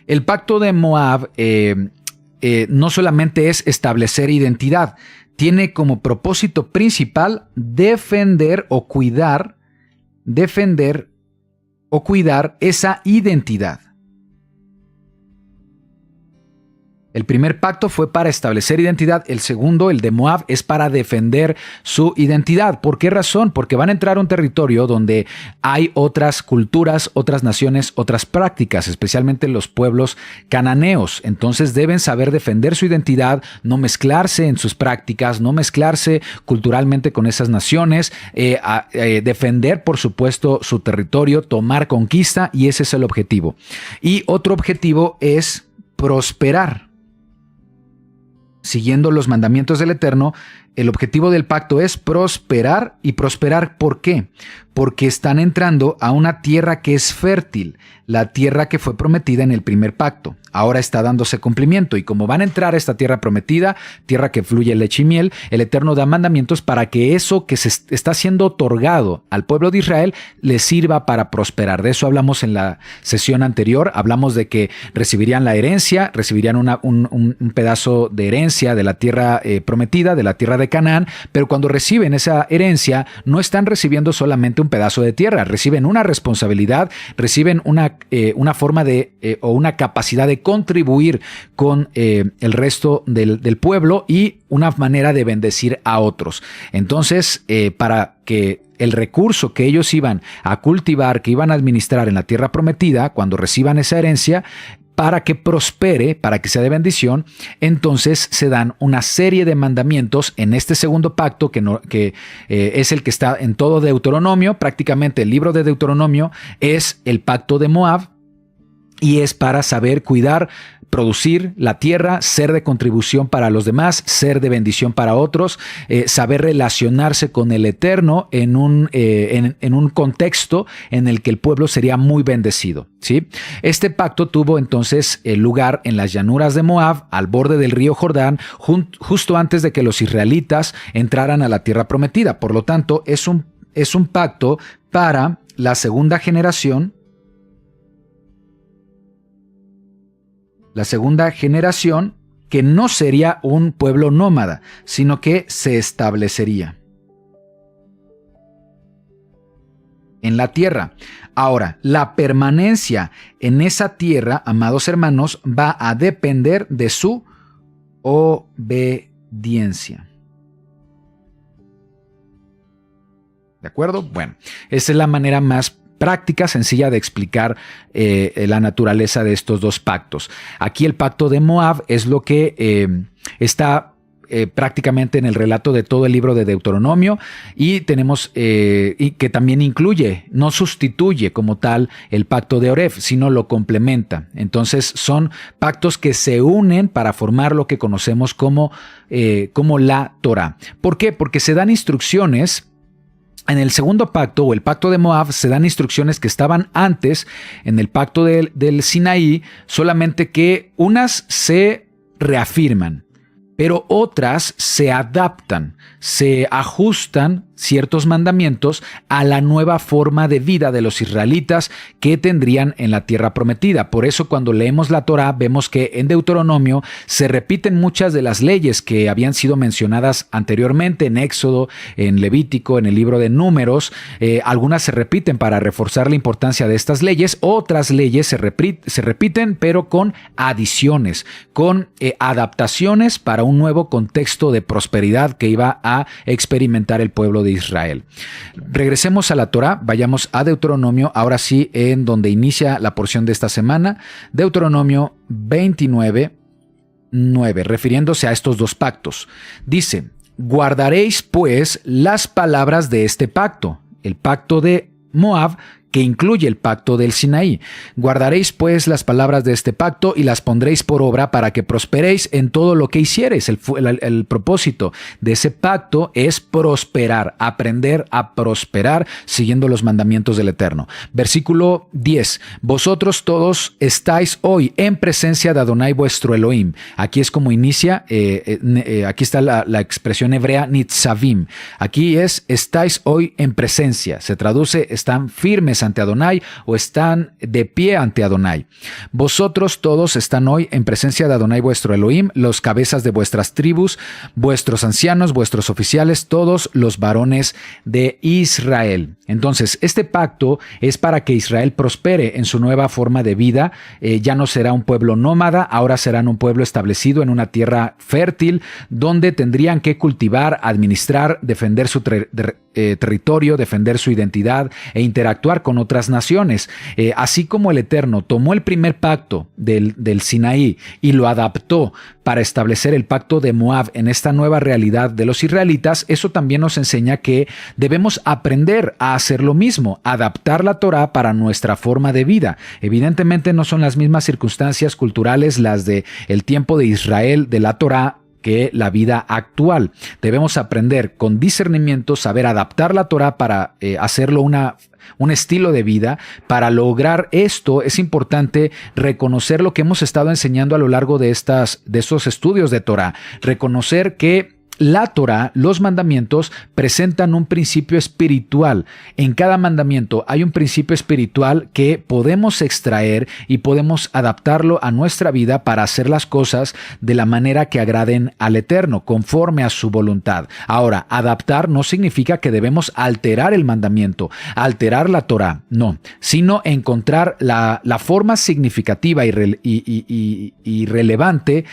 El pacto de Moab no solamente es establecer identidad, tiene como propósito principal defender o cuidar esa identidad. El primer pacto fue para establecer identidad, el segundo, el de Moab, es para defender su identidad. ¿Por qué razón? Porque van a entrar a un territorio donde hay otras culturas, otras naciones, otras prácticas, especialmente los pueblos cananeos. Entonces deben saber defender su identidad, no mezclarse en sus prácticas, no mezclarse culturalmente con esas naciones, defender, por supuesto, su territorio, tomar conquista, y ese es el objetivo. Y otro objetivo es prosperar. Siguiendo los mandamientos del Eterno, el objetivo del pacto es prosperar. ¿Y prosperar por qué? Porque están entrando a una tierra que es fértil, la tierra que fue prometida en el primer pacto. Ahora está dándose cumplimiento, y como van a entrar a esta tierra prometida, tierra que fluye leche y miel, el Eterno da mandamientos para que eso que se está siendo otorgado al pueblo de Israel les sirva para prosperar. De eso hablamos en la sesión anterior. Hablamos de que recibirían la herencia, recibirían un pedazo de herencia de la tierra prometida, de la tierra de Canaán, pero cuando reciben esa herencia no están recibiendo solamente un pedazo de tierra, reciben una responsabilidad, reciben una forma o una capacidad de contribuir con el resto del pueblo y una manera de bendecir a otros. Entonces, para que el recurso que ellos iban a cultivar, que iban a administrar en la tierra prometida, cuando reciban esa herencia, para que prospere, para que sea de bendición, entonces se dan una serie de mandamientos en este segundo pacto que es el que está en todo Deuteronomio. Prácticamente el libro de Deuteronomio es el pacto de Moab, y es para saber cuidar, producir la tierra, ser de contribución para los demás, ser de bendición para otros, saber relacionarse con el Eterno en un contexto en el que el pueblo sería muy bendecido, ¿sí? Este pacto tuvo entonces lugar en las llanuras de Moab, al borde del río Jordán, justo antes de que los israelitas entraran a la tierra prometida. Por lo tanto, es un pacto para la segunda generación. La segunda generación, que no sería un pueblo nómada, sino que se establecería en la tierra. Ahora, la permanencia en esa tierra, amados hermanos, va a depender de su obediencia. ¿De acuerdo? Bueno, esa es la manera más práctica sencilla de explicar la naturaleza de estos dos pactos. Aquí el pacto de Moab es lo que está prácticamente en el relato de todo el libro de Deuteronomio, y tenemos y que también incluye, no sustituye como tal el pacto de Oreb, sino lo complementa. Entonces son pactos que se unen para formar lo que conocemos como la Torá. ¿Por qué? Porque se dan instrucciones. En el segundo pacto, o el pacto de Moab, se dan instrucciones que estaban antes en el pacto del Sinaí, solamente que unas se reafirman, pero otras se adaptan, se ajustan ciertos mandamientos a la nueva forma de vida de los israelitas que tendrían en la tierra prometida. Por eso cuando leemos la Torá vemos que en Deuteronomio se repiten muchas de las leyes que habían sido mencionadas anteriormente en Éxodo, en Levítico, en el libro de Números. Algunas se repiten para reforzar la importancia de estas leyes, otras leyes se repiten pero con adiciones, con adaptaciones para un nuevo contexto de prosperidad que iba a experimentar el pueblo de Israel. Regresemos a la Torá, vayamos a Deuteronomio, ahora sí, en donde inicia la porción de esta semana, Deuteronomio 29, 9, refiriéndose a estos dos pactos. Dice: guardaréis pues las palabras de este pacto, el pacto de Moab, que incluye el pacto del Sinaí. Guardaréis pues las palabras de este pacto y las pondréis por obra para que prosperéis en todo lo que hiciereis. El propósito de ese pacto es prosperar, aprender a prosperar siguiendo los mandamientos del Eterno. Versículo 10. Vosotros todos estáis hoy en presencia de Adonai vuestro Elohim. Aquí es como inicia, aquí está la expresión hebrea nitzavim. Aquí es estáis hoy en presencia. Se traduce están firmes ante Adonai o están de pie ante Adonai. Vosotros todos están hoy en presencia de Adonai vuestro Elohim, los cabezas de vuestras tribus, vuestros ancianos, vuestros oficiales, todos los varones de Israel. Entonces, este pacto es para que Israel prospere en su nueva forma de vida. Ya no será un pueblo nómada, ahora serán un pueblo establecido en una tierra fértil, donde tendrían que cultivar, administrar, defender su territorio, defender su identidad e interactuar con otras naciones. Así como el Eterno tomó el primer pacto del Sinaí y lo adaptó para establecer el pacto de Moab en esta nueva realidad de los israelitas, eso también nos enseña que debemos aprender a hacer lo mismo, adaptar la Torá para nuestra forma de vida. Evidentemente no son las mismas circunstancias culturales las de el tiempo de Israel de la Torá que la vida actual. Debemos aprender con discernimiento, saber adaptar la Torá para hacerlo un estilo de vida. Para lograr esto es importante reconocer lo que hemos estado enseñando a lo largo de estos estudios de Torá. Reconocer que la Torá, los mandamientos, presentan un principio espiritual. En cada mandamiento hay un principio espiritual que podemos extraer y podemos adaptarlo a nuestra vida para hacer las cosas de la manera que agraden al Eterno, conforme a su voluntad. Ahora, adaptar no significa que debemos alterar el mandamiento, alterar la Torá, no, sino encontrar la forma significativa y relevante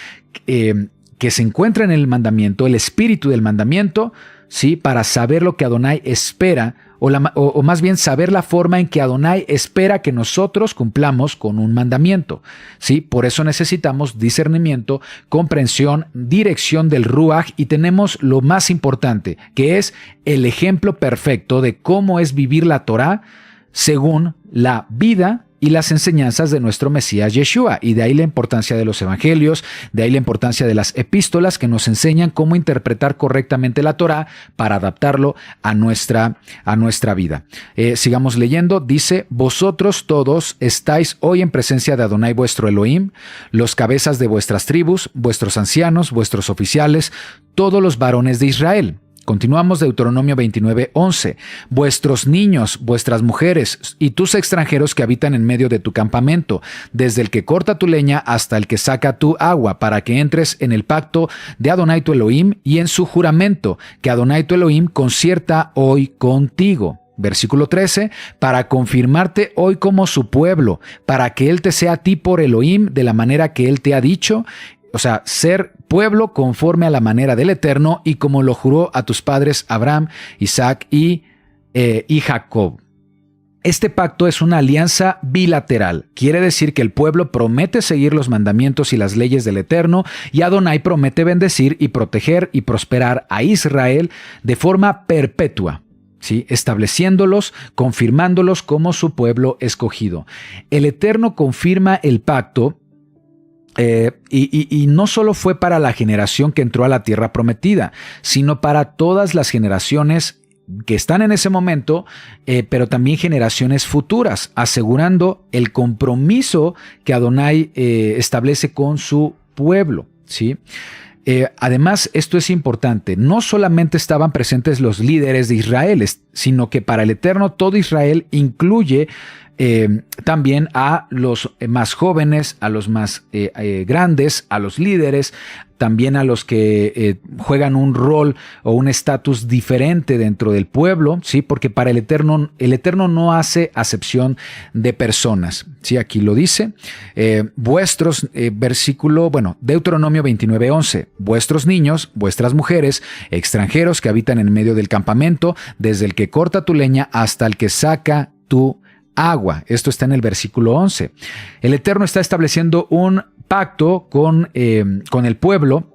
que se encuentra en el mandamiento, el espíritu del mandamiento, ¿sí? Para saber lo que Adonai espera, o más bien saber la forma en que Adonai espera que nosotros cumplamos con un mandamiento, ¿sí? Por eso necesitamos discernimiento, comprensión, dirección del Ruach, y tenemos lo más importante, que es el ejemplo perfecto de cómo es vivir la Torá según la vida y las enseñanzas de nuestro Mesías Yeshua. Y de ahí la importancia de los evangelios, de ahí la importancia de las epístolas que nos enseñan cómo interpretar correctamente la Torá para adaptarlo a nuestra vida. Sigamos leyendo. Dice: vosotros todos estáis hoy en presencia de Adonai vuestro Elohim, los cabezas de vuestras tribus, vuestros ancianos, vuestros oficiales, todos los varones de Israel. Continuamos, Deuteronomio 29, 11. Vuestros niños, vuestras mujeres y tus extranjeros que habitan en medio de tu campamento, desde el que corta tu leña hasta el que saca tu agua, para que entres en el pacto de Adonai tu Elohim y en su juramento que Adonai tu Elohim concierta hoy contigo. Versículo 13, para confirmarte hoy como su pueblo, para que Él te sea a ti por Elohim de la manera que Él te ha dicho. O sea, ser pueblo conforme a la manera del Eterno y como lo juró a tus padres Abraham, Isaac y Jacob. Este pacto es una alianza bilateral. Quiere decir que el pueblo promete seguir los mandamientos y las leyes del Eterno, y Adonai promete bendecir y proteger y prosperar a Israel de forma perpetua, ¿sí? Estableciéndolos, confirmándolos como su pueblo escogido. El Eterno confirma el pacto. Y no solo fue para la generación que entró a la tierra prometida, sino para todas las generaciones que están en ese momento, pero también generaciones futuras, asegurando el compromiso que Adonai establece con su pueblo, ¿sí? Además, esto es importante, no solamente estaban presentes los líderes de Israel, sino que para el Eterno todo Israel incluye también a los más jóvenes, a los más grandes, a los líderes, también a los que juegan un rol o un estatus diferente dentro del pueblo, ¿sí? Porque para el Eterno no hace acepción de personas, ¿sí? Aquí lo dice, Deuteronomio 29:11, vuestros niños, vuestras mujeres, extranjeros que habitan en medio del campamento, desde el que corta tu leña hasta el que saca tu agua. Esto está en el versículo 11. El Eterno está estableciendo un pacto con el pueblo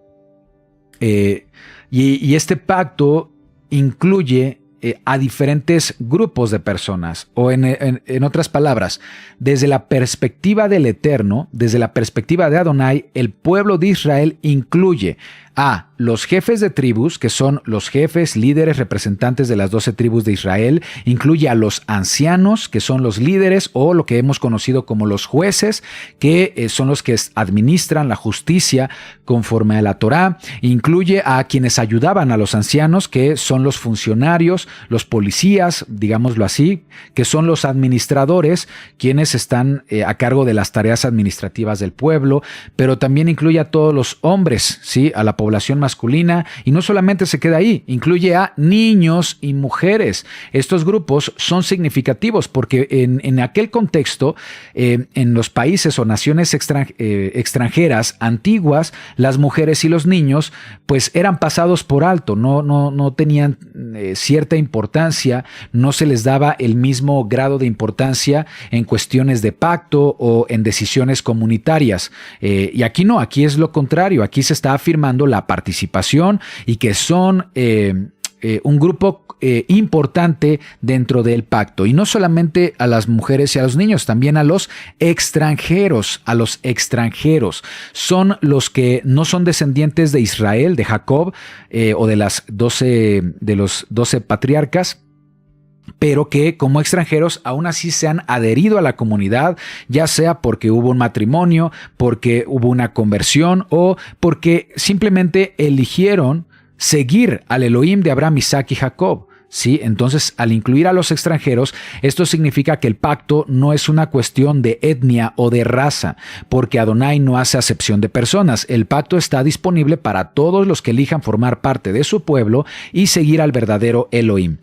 y este pacto incluye a diferentes grupos de personas, o en otras palabras, desde la perspectiva del Eterno, desde la perspectiva de Adonai, el pueblo de Israel incluye a los jefes de tribus, que son los jefes, líderes, representantes de las 12 tribus de Israel, incluye a los ancianos, que son los líderes o lo que hemos conocido como los jueces, que son los que administran la justicia conforme a la Torá, incluye a quienes ayudaban a los ancianos, que son los funcionarios, los policías, digámoslo así, que son los administradores, quienes están a cargo de las tareas administrativas del pueblo, pero también incluye a todos los hombres, ¿sí? A la población masculina, y no solamente se queda ahí, incluye a niños y mujeres. Estos grupos son significativos porque en aquel contexto, en los países o naciones extranjeras antiguas, las mujeres y los niños pues eran pasados por alto, no tenían cierta importancia, no se les daba el mismo grado de importancia en cuestiones de pacto o en decisiones comunitarias. Y aquí no, aquí es lo contrario, aquí se está afirmando la participación y que son un grupo importante dentro del pacto. Y no solamente a las mujeres y a los niños, también a los extranjeros. A los extranjeros son los que no son descendientes de Israel, de Jacob, o de los 12 patriarcas, pero que como extranjeros aún así se han adherido a la comunidad, ya sea porque hubo un matrimonio, porque hubo una conversión o porque simplemente eligieron seguir al Elohim de Abraham, Isaac y Jacob. ¿Sí? Entonces, al incluir a los extranjeros, esto significa que el pacto no es una cuestión de etnia o de raza, porque Adonai no hace acepción de personas. El pacto está disponible para todos los que elijan formar parte de su pueblo y seguir al verdadero Elohim.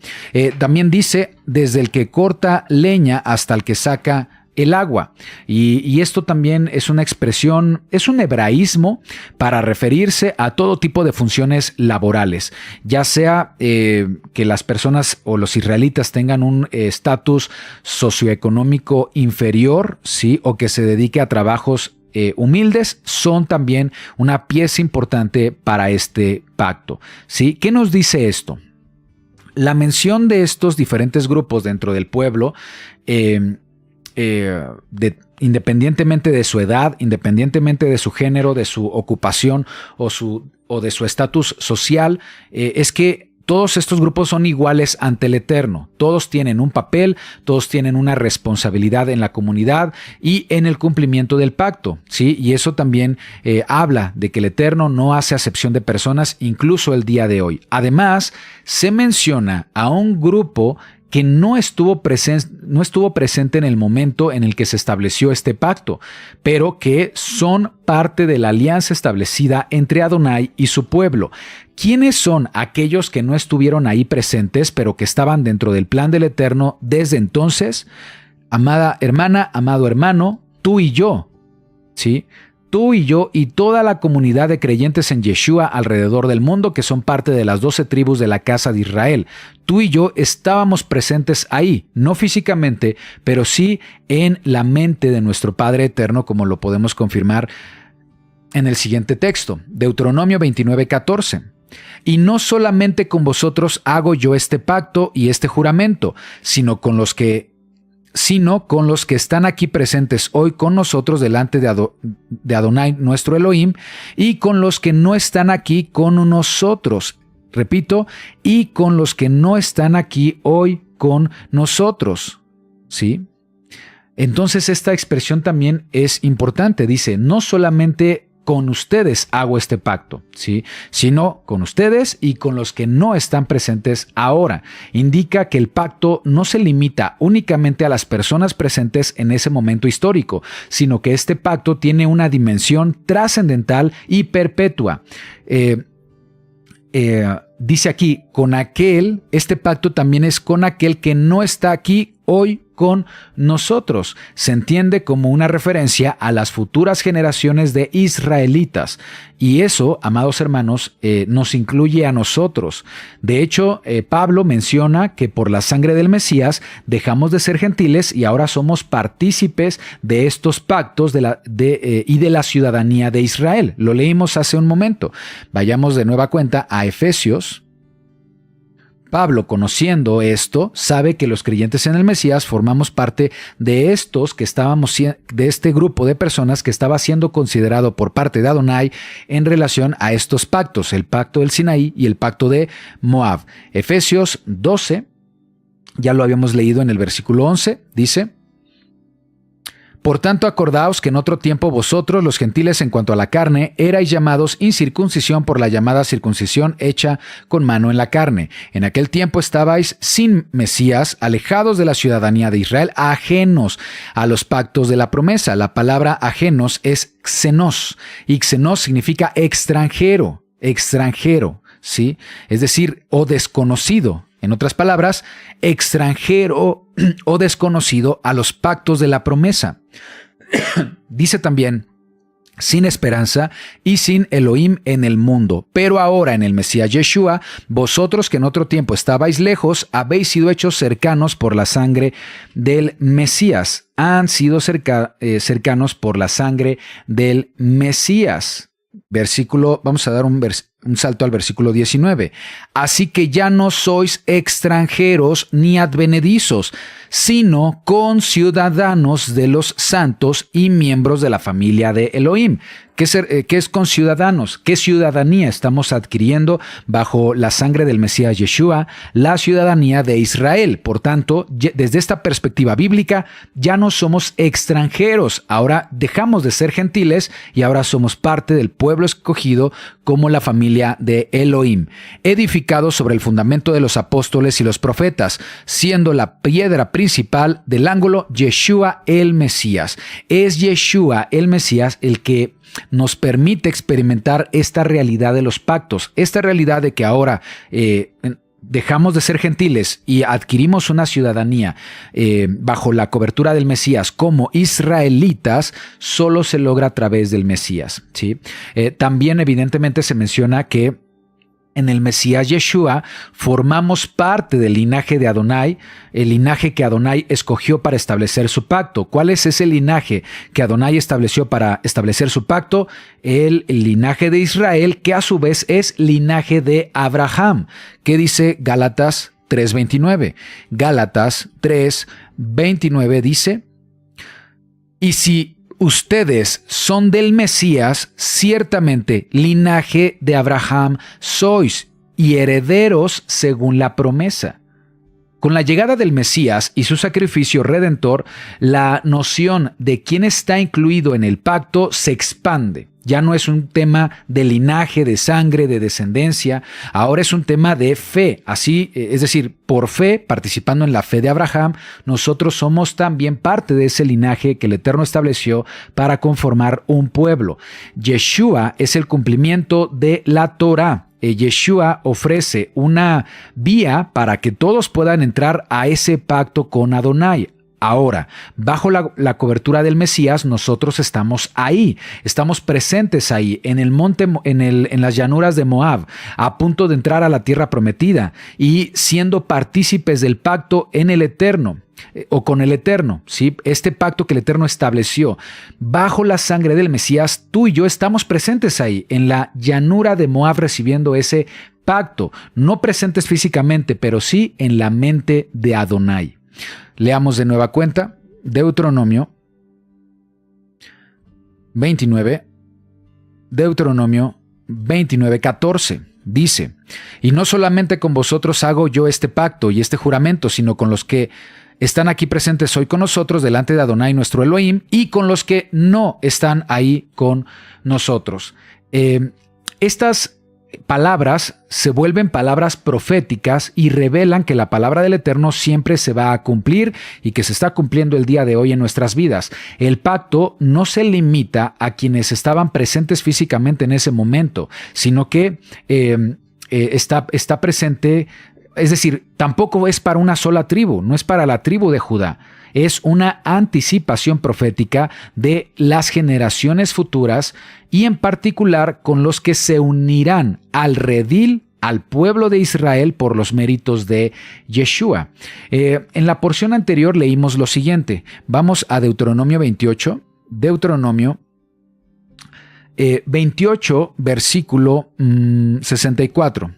También dice, desde el que corta leña hasta el que saca el agua. Y esto también es una expresión, es un hebraísmo para referirse a todo tipo de funciones laborales, ya sea que las personas o los israelitas tengan un estatus socioeconómico inferior, ¿sí? O que se dedique a trabajos humildes, son también una pieza importante para este pacto, ¿sí? ¿Qué nos dice esto? La mención de estos diferentes grupos dentro del pueblo, independientemente de su edad, independientemente de su género, de su ocupación o de su estatus social, es que todos estos grupos son iguales ante el Eterno. Todos tienen un papel, todos tienen una responsabilidad en la comunidad y en el cumplimiento del pacto, ¿sí? Y eso también habla de que el Eterno no hace acepción de personas, incluso el día de hoy. Además, se menciona a un grupo que no estuvo presente en el momento en el que se estableció este pacto, pero que son parte de la alianza establecida entre Adonai y su pueblo. ¿Quiénes son aquellos que no estuvieron ahí presentes, pero que estaban dentro del plan del Eterno desde entonces? Amada hermana, amado hermano, tú y yo, ¿sí? tú y yo y toda la comunidad de creyentes en Yeshua alrededor del mundo, que son parte de las 12 tribus de la casa de Israel. Tú y yo estábamos presentes ahí, no físicamente, pero sí en la mente de nuestro Padre Eterno, como lo podemos confirmar en el siguiente texto, Deuteronomio 29:14. Y no solamente con vosotros hago yo este pacto y este juramento, sino con los que están aquí presentes hoy con nosotros delante de Adonai, nuestro Elohim, y con los que no están aquí con nosotros. Repito, y con los que no están aquí hoy con nosotros. ¿Sí? Entonces esta expresión también es importante. Dice, no solamente con ustedes hago este pacto, ¿sí?, sino con ustedes y con los que no están presentes ahora. Indica que el pacto no se limita únicamente a las personas presentes en ese momento histórico, sino que este pacto tiene una dimensión trascendental y perpetua. Dice aquí, este pacto también es con aquel que no está aquí hoy con nosotros. Se entiende como una referencia a las futuras generaciones de israelitas. Y eso, amados hermanos, nos incluye a nosotros. De hecho, Pablo menciona que por la sangre del Mesías dejamos de ser gentiles y ahora somos partícipes de estos pactos y de la ciudadanía de Israel. Lo leímos hace un momento. Vayamos de nueva cuenta a Efesios. Pablo, conociendo esto, sabe que los creyentes en el Mesías formamos parte de de este grupo de personas que estaba siendo considerado por parte de Adonai en relación a estos pactos, el pacto del Sinaí y el pacto de Moab. Efesios 12, ya lo habíamos leído en el versículo 11, dice: Por tanto, acordaos que en otro tiempo vosotros, los gentiles, en cuanto a la carne, erais llamados incircuncisión por la llamada circuncisión hecha con mano en la carne. En aquel tiempo estabais sin Mesías, alejados de la ciudadanía de Israel, ajenos a los pactos de la promesa. La palabra ajenos es xenos, y xenos significa extranjero, ¿sí? Es decir, o desconocido. En otras palabras, extranjero o desconocido a los pactos de la promesa. Dice también, sin esperanza y sin Elohim en el mundo. Pero ahora en el Mesías Yeshua, vosotros que en otro tiempo estabais lejos, habéis sido hechos cercanos por la sangre del Mesías. Han sido cercanos por la sangre del Mesías. Vamos a dar un salto al versículo 19. Así que ya no sois extranjeros ni advenedizos, sino conciudadanos de los santos y miembros de la familia de Elohim. ¿Qué es conciudadanos? ¿Qué ciudadanía estamos adquiriendo bajo la sangre del Mesías Yeshua? La ciudadanía de Israel. Por tanto, desde esta perspectiva bíblica, ya no somos extranjeros. Ahora dejamos de ser gentiles y ahora somos parte del pueblo escogido como la familia de Elohim, edificado sobre el fundamento de los apóstoles y los profetas, siendo la piedra principal del ángulo Yeshua el Mesías. Es Yeshua el Mesías el que nos permite experimentar esta realidad de los pactos, esta realidad de que ahora dejamos de ser gentiles y adquirimos una ciudadanía bajo la cobertura del Mesías como israelitas, solo se logra a través del Mesías, ¿sí? También evidentemente se menciona que en el Mesías Yeshua formamos parte del linaje de Adonai, el linaje que Adonai escogió para establecer su pacto. ¿Cuál es ese linaje que Adonai estableció para establecer su pacto? El linaje de Israel, que a su vez es linaje de Abraham. ¿Qué dice Gálatas 3:29? Gálatas 3:29 dice: Y si ustedes son del Mesías, ciertamente linaje de Abraham sois y herederos según la promesa. Con la llegada del Mesías y su sacrificio redentor, la noción de quién está incluido en el pacto se expande. Ya no es un tema de linaje, de sangre, de descendencia. Ahora es un tema de fe. Así, es decir, por fe, participando en la fe de Abraham, nosotros somos también parte de ese linaje que el Eterno estableció para conformar un pueblo. Yeshua es el cumplimiento de la Torá. Yeshua ofrece una vía para que todos puedan entrar a ese pacto con Adonai. Ahora, bajo la cobertura del Mesías, nosotros estamos ahí, estamos presentes ahí, en el monte, en las llanuras de Moab, a punto de entrar a la tierra prometida y siendo partícipes del pacto en el Eterno, o con el Eterno, ¿sí? Este pacto que el Eterno estableció. Bajo la sangre del Mesías, tú y yo estamos presentes ahí, en la llanura de Moab, recibiendo ese pacto, no presentes físicamente, pero sí en la mente de Adonai. Leamos de nueva cuenta Deuteronomio 29, Deuteronomio 29:14. Dice: y no solamente con vosotros hago yo este pacto y este juramento, sino con los que están aquí presentes hoy con nosotros delante de Adonai nuestro Elohim, y con los que no están ahí con nosotros. Estas palabras se vuelven palabras proféticas y revelan que la palabra del Eterno siempre se va a cumplir y que se está cumpliendo el día de hoy en nuestras vidas. El pacto no se limita a quienes estaban presentes físicamente en ese momento, sino que está presente, es decir, tampoco es para una sola tribu, no es para la tribu de Judá. Es una anticipación profética de las generaciones futuras y en particular con los que se unirán al redil, al pueblo de Israel por los méritos de Yeshua. En la porción anterior leímos lo siguiente. Vamos a Deuteronomio 28. Deuteronomio 28, versículo 64.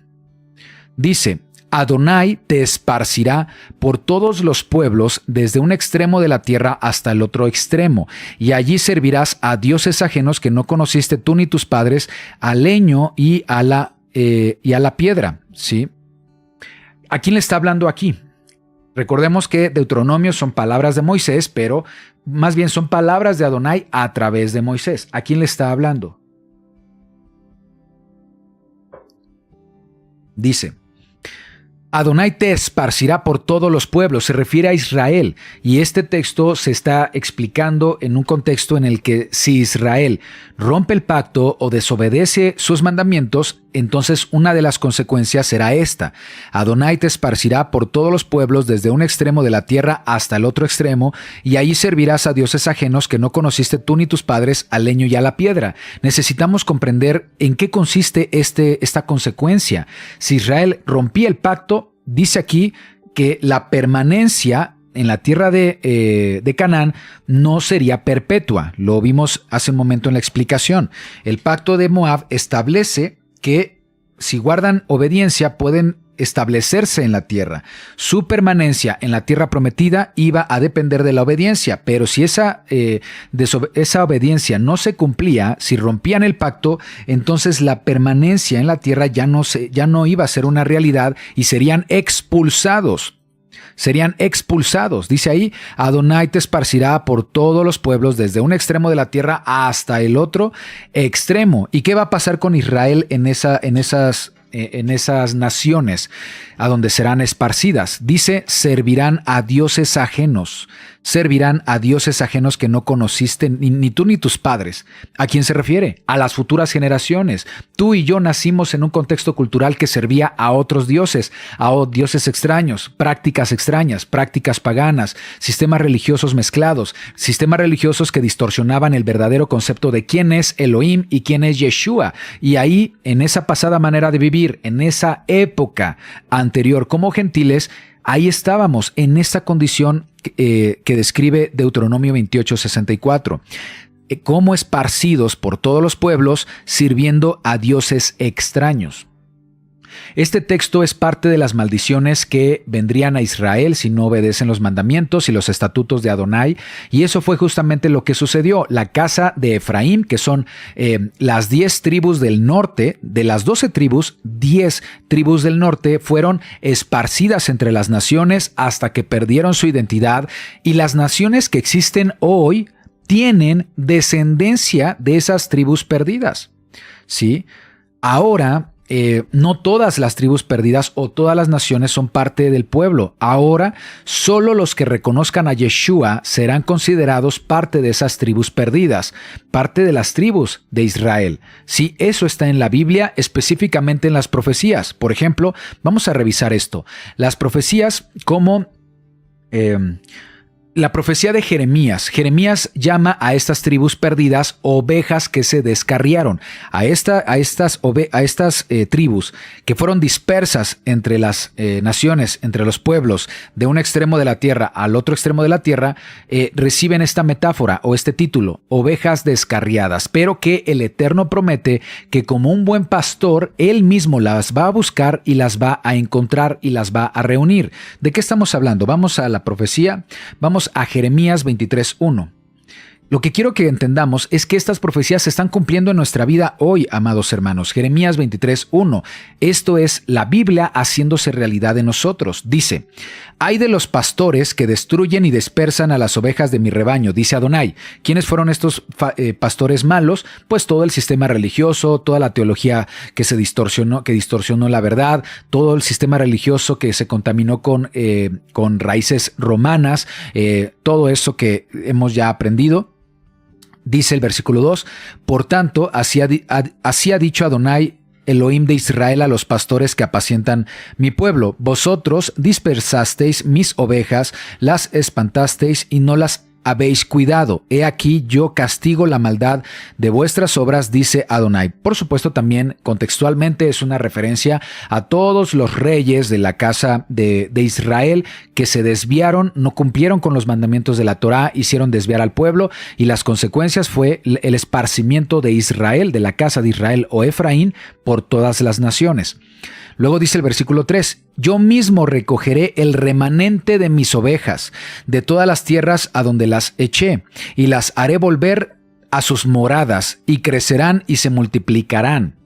Dice: Adonai te esparcirá por todos los pueblos desde un extremo de la tierra hasta el otro extremo, y allí servirás a dioses ajenos que no conociste tú ni tus padres, al leño y a la piedra. ¿Sí? ¿A quién le está hablando aquí? Recordemos que Deuteronomio son palabras de Moisés, pero más bien son palabras de Adonai a través de Moisés. ¿A quién le está hablando? Dice: Adonai te esparcirá por todos los pueblos, se refiere a Israel, y este texto se está explicando en un contexto en el que si Israel rompe el pacto o desobedece sus mandamientos, entonces una de las consecuencias será esta: Adonai te esparcirá por todos los pueblos desde un extremo de la tierra hasta el otro extremo, y allí servirás a dioses ajenos que no conociste tú ni tus padres, al leño y a la piedra. Necesitamos comprender en qué consiste esta consecuencia. Si Israel rompía el pacto, dice aquí que la permanencia en la tierra de Canaán no sería perpetua. Lo vimos hace un momento en la explicación. El pacto de Moab establece que si guardan obediencia pueden establecerse en la tierra. Su permanencia en la tierra prometida iba a depender de la obediencia, pero si esa obediencia no se cumplía, si rompían el pacto, entonces la permanencia en la tierra ya no iba a ser una realidad y serían expulsados. Serían expulsados. Dice ahí: Adonai te esparcirá por todos los pueblos desde un extremo de la tierra hasta el otro extremo. ¿Y qué va a pasar con Israel en esas naciones a donde serán esparcidas? Dice: servirán a dioses ajenos. Servirán a dioses ajenos que no conociste ni tú ni tus padres. ¿A quién se refiere? A las futuras generaciones. Tú y yo nacimos en un contexto cultural que servía a otros dioses, dioses extraños, prácticas paganas, sistemas religiosos mezclados, sistemas religiosos que distorsionaban el verdadero concepto de quién es Elohim y quién es Yeshua. Y ahí, en esa pasada manera de vivir, en esa época anterior como gentiles, ahí estábamos en esta condición que describe Deuteronomio 28:64, como esparcidos por todos los pueblos, sirviendo a dioses extraños. Este texto es parte de las maldiciones que vendrían a Israel si no obedecen los mandamientos y los estatutos de Adonai, y eso fue justamente lo que sucedió. La casa de Efraín, que son las 10 tribus del norte, de las 12 tribus, 10 tribus del norte fueron esparcidas entre las naciones hasta que perdieron su identidad, y las naciones que existen hoy tienen descendencia de esas tribus perdidas. ¿Sí? Ahora, no todas las tribus perdidas o todas las naciones son parte del pueblo. Ahora, solo los que reconozcan a Yeshua serán considerados parte de esas tribus perdidas, parte de las tribus de Israel. Sí, eso está en la Biblia, específicamente en las profecías. Por ejemplo, vamos a revisar esto. Las profecías como La profecía de Jeremías. Jeremías llama a estas tribus perdidas ovejas que se descarriaron. A estas tribus que fueron dispersas entre las naciones, entre los pueblos, de un extremo de la tierra al otro extremo de la tierra, reciben esta metáfora o este título, ovejas descarriadas, pero que el Eterno promete que como un buen pastor, Él mismo las va a buscar y las va a encontrar y las va a reunir. ¿De qué estamos hablando? Vamos a la profecía, vamos a Jeremías 23:1. Lo que quiero que entendamos es que estas profecías se están cumpliendo en nuestra vida hoy, amados hermanos. Jeremías 23:1. Esto es la Biblia haciéndose realidad en nosotros. Dice: «Ay de los pastores que destruyen y dispersan a las ovejas de mi rebaño», dice Adonai. ¿Quiénes fueron estos pastores malos? Pues todo el sistema religioso, toda la teología que distorsionó la verdad, todo el sistema religioso que se contaminó con raíces romanas, todo eso que hemos ya aprendido. Dice el versículo 2, «Por tanto, así ha dicho Adonai, Elohim de Israel, a los pastores que apacientan mi pueblo: vosotros dispersasteis mis ovejas, las espantasteis y no las habéis cuidado. He aquí yo castigo la maldad de vuestras obras, dice Adonai». Por supuesto, también contextualmente es una referencia a todos los reyes de la casa de Israel que se desviaron, no cumplieron con los mandamientos de la Torá, hicieron desviar al pueblo, y las consecuencias fue el esparcimiento de Israel, de la casa de Israel o Efraín, por todas las naciones. Luego dice el versículo 3, «Yo mismo recogeré el remanente de mis ovejas de todas las tierras a donde las eché, y las haré volver a sus moradas, y crecerán y se multiplicarán.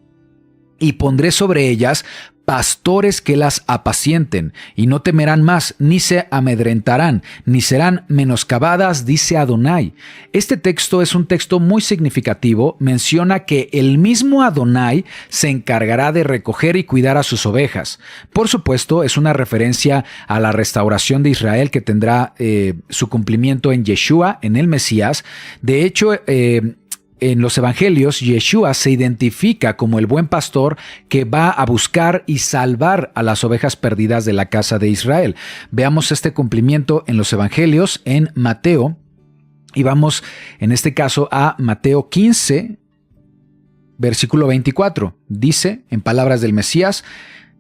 Y pondré sobre ellas pastores que las apacienten, y no temerán más, ni se amedrentarán, ni serán menoscabadas, dice Adonai». Este texto es un texto muy significativo. Menciona que el mismo Adonai se encargará de recoger y cuidar a sus ovejas. Por supuesto, es una referencia a la restauración de Israel que tendrá su cumplimiento en Yeshua, en el Mesías. De hecho, en los evangelios, Yeshua se identifica como el buen pastor que va a buscar y salvar a las ovejas perdidas de la casa de Israel. Veamos este cumplimiento en los evangelios, en Mateo, y vamos en este caso a Mateo 15, versículo 24. Dice, en palabras del Mesías: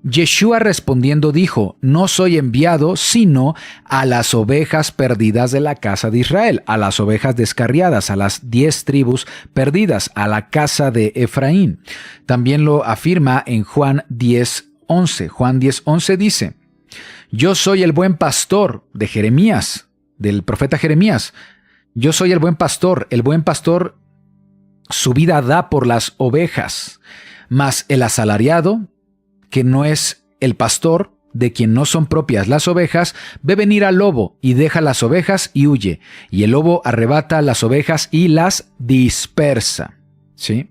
«Yeshua respondiendo dijo: no soy enviado sino a las ovejas perdidas de la casa de Israel», a las ovejas descarriadas, a las 10 tribus perdidas, a la casa de Efraín. También lo afirma en Juan 10:11. Juan 10:11 dice: «Yo soy el buen pastor», de Jeremías, del profeta Jeremías. «Yo soy el buen pastor su vida da por las ovejas, mas el asalariado, que no es el pastor, de quien no son propias las ovejas, ve venir al lobo y deja las ovejas y huye, y el lobo arrebata las ovejas y las dispersa». ¿Sí?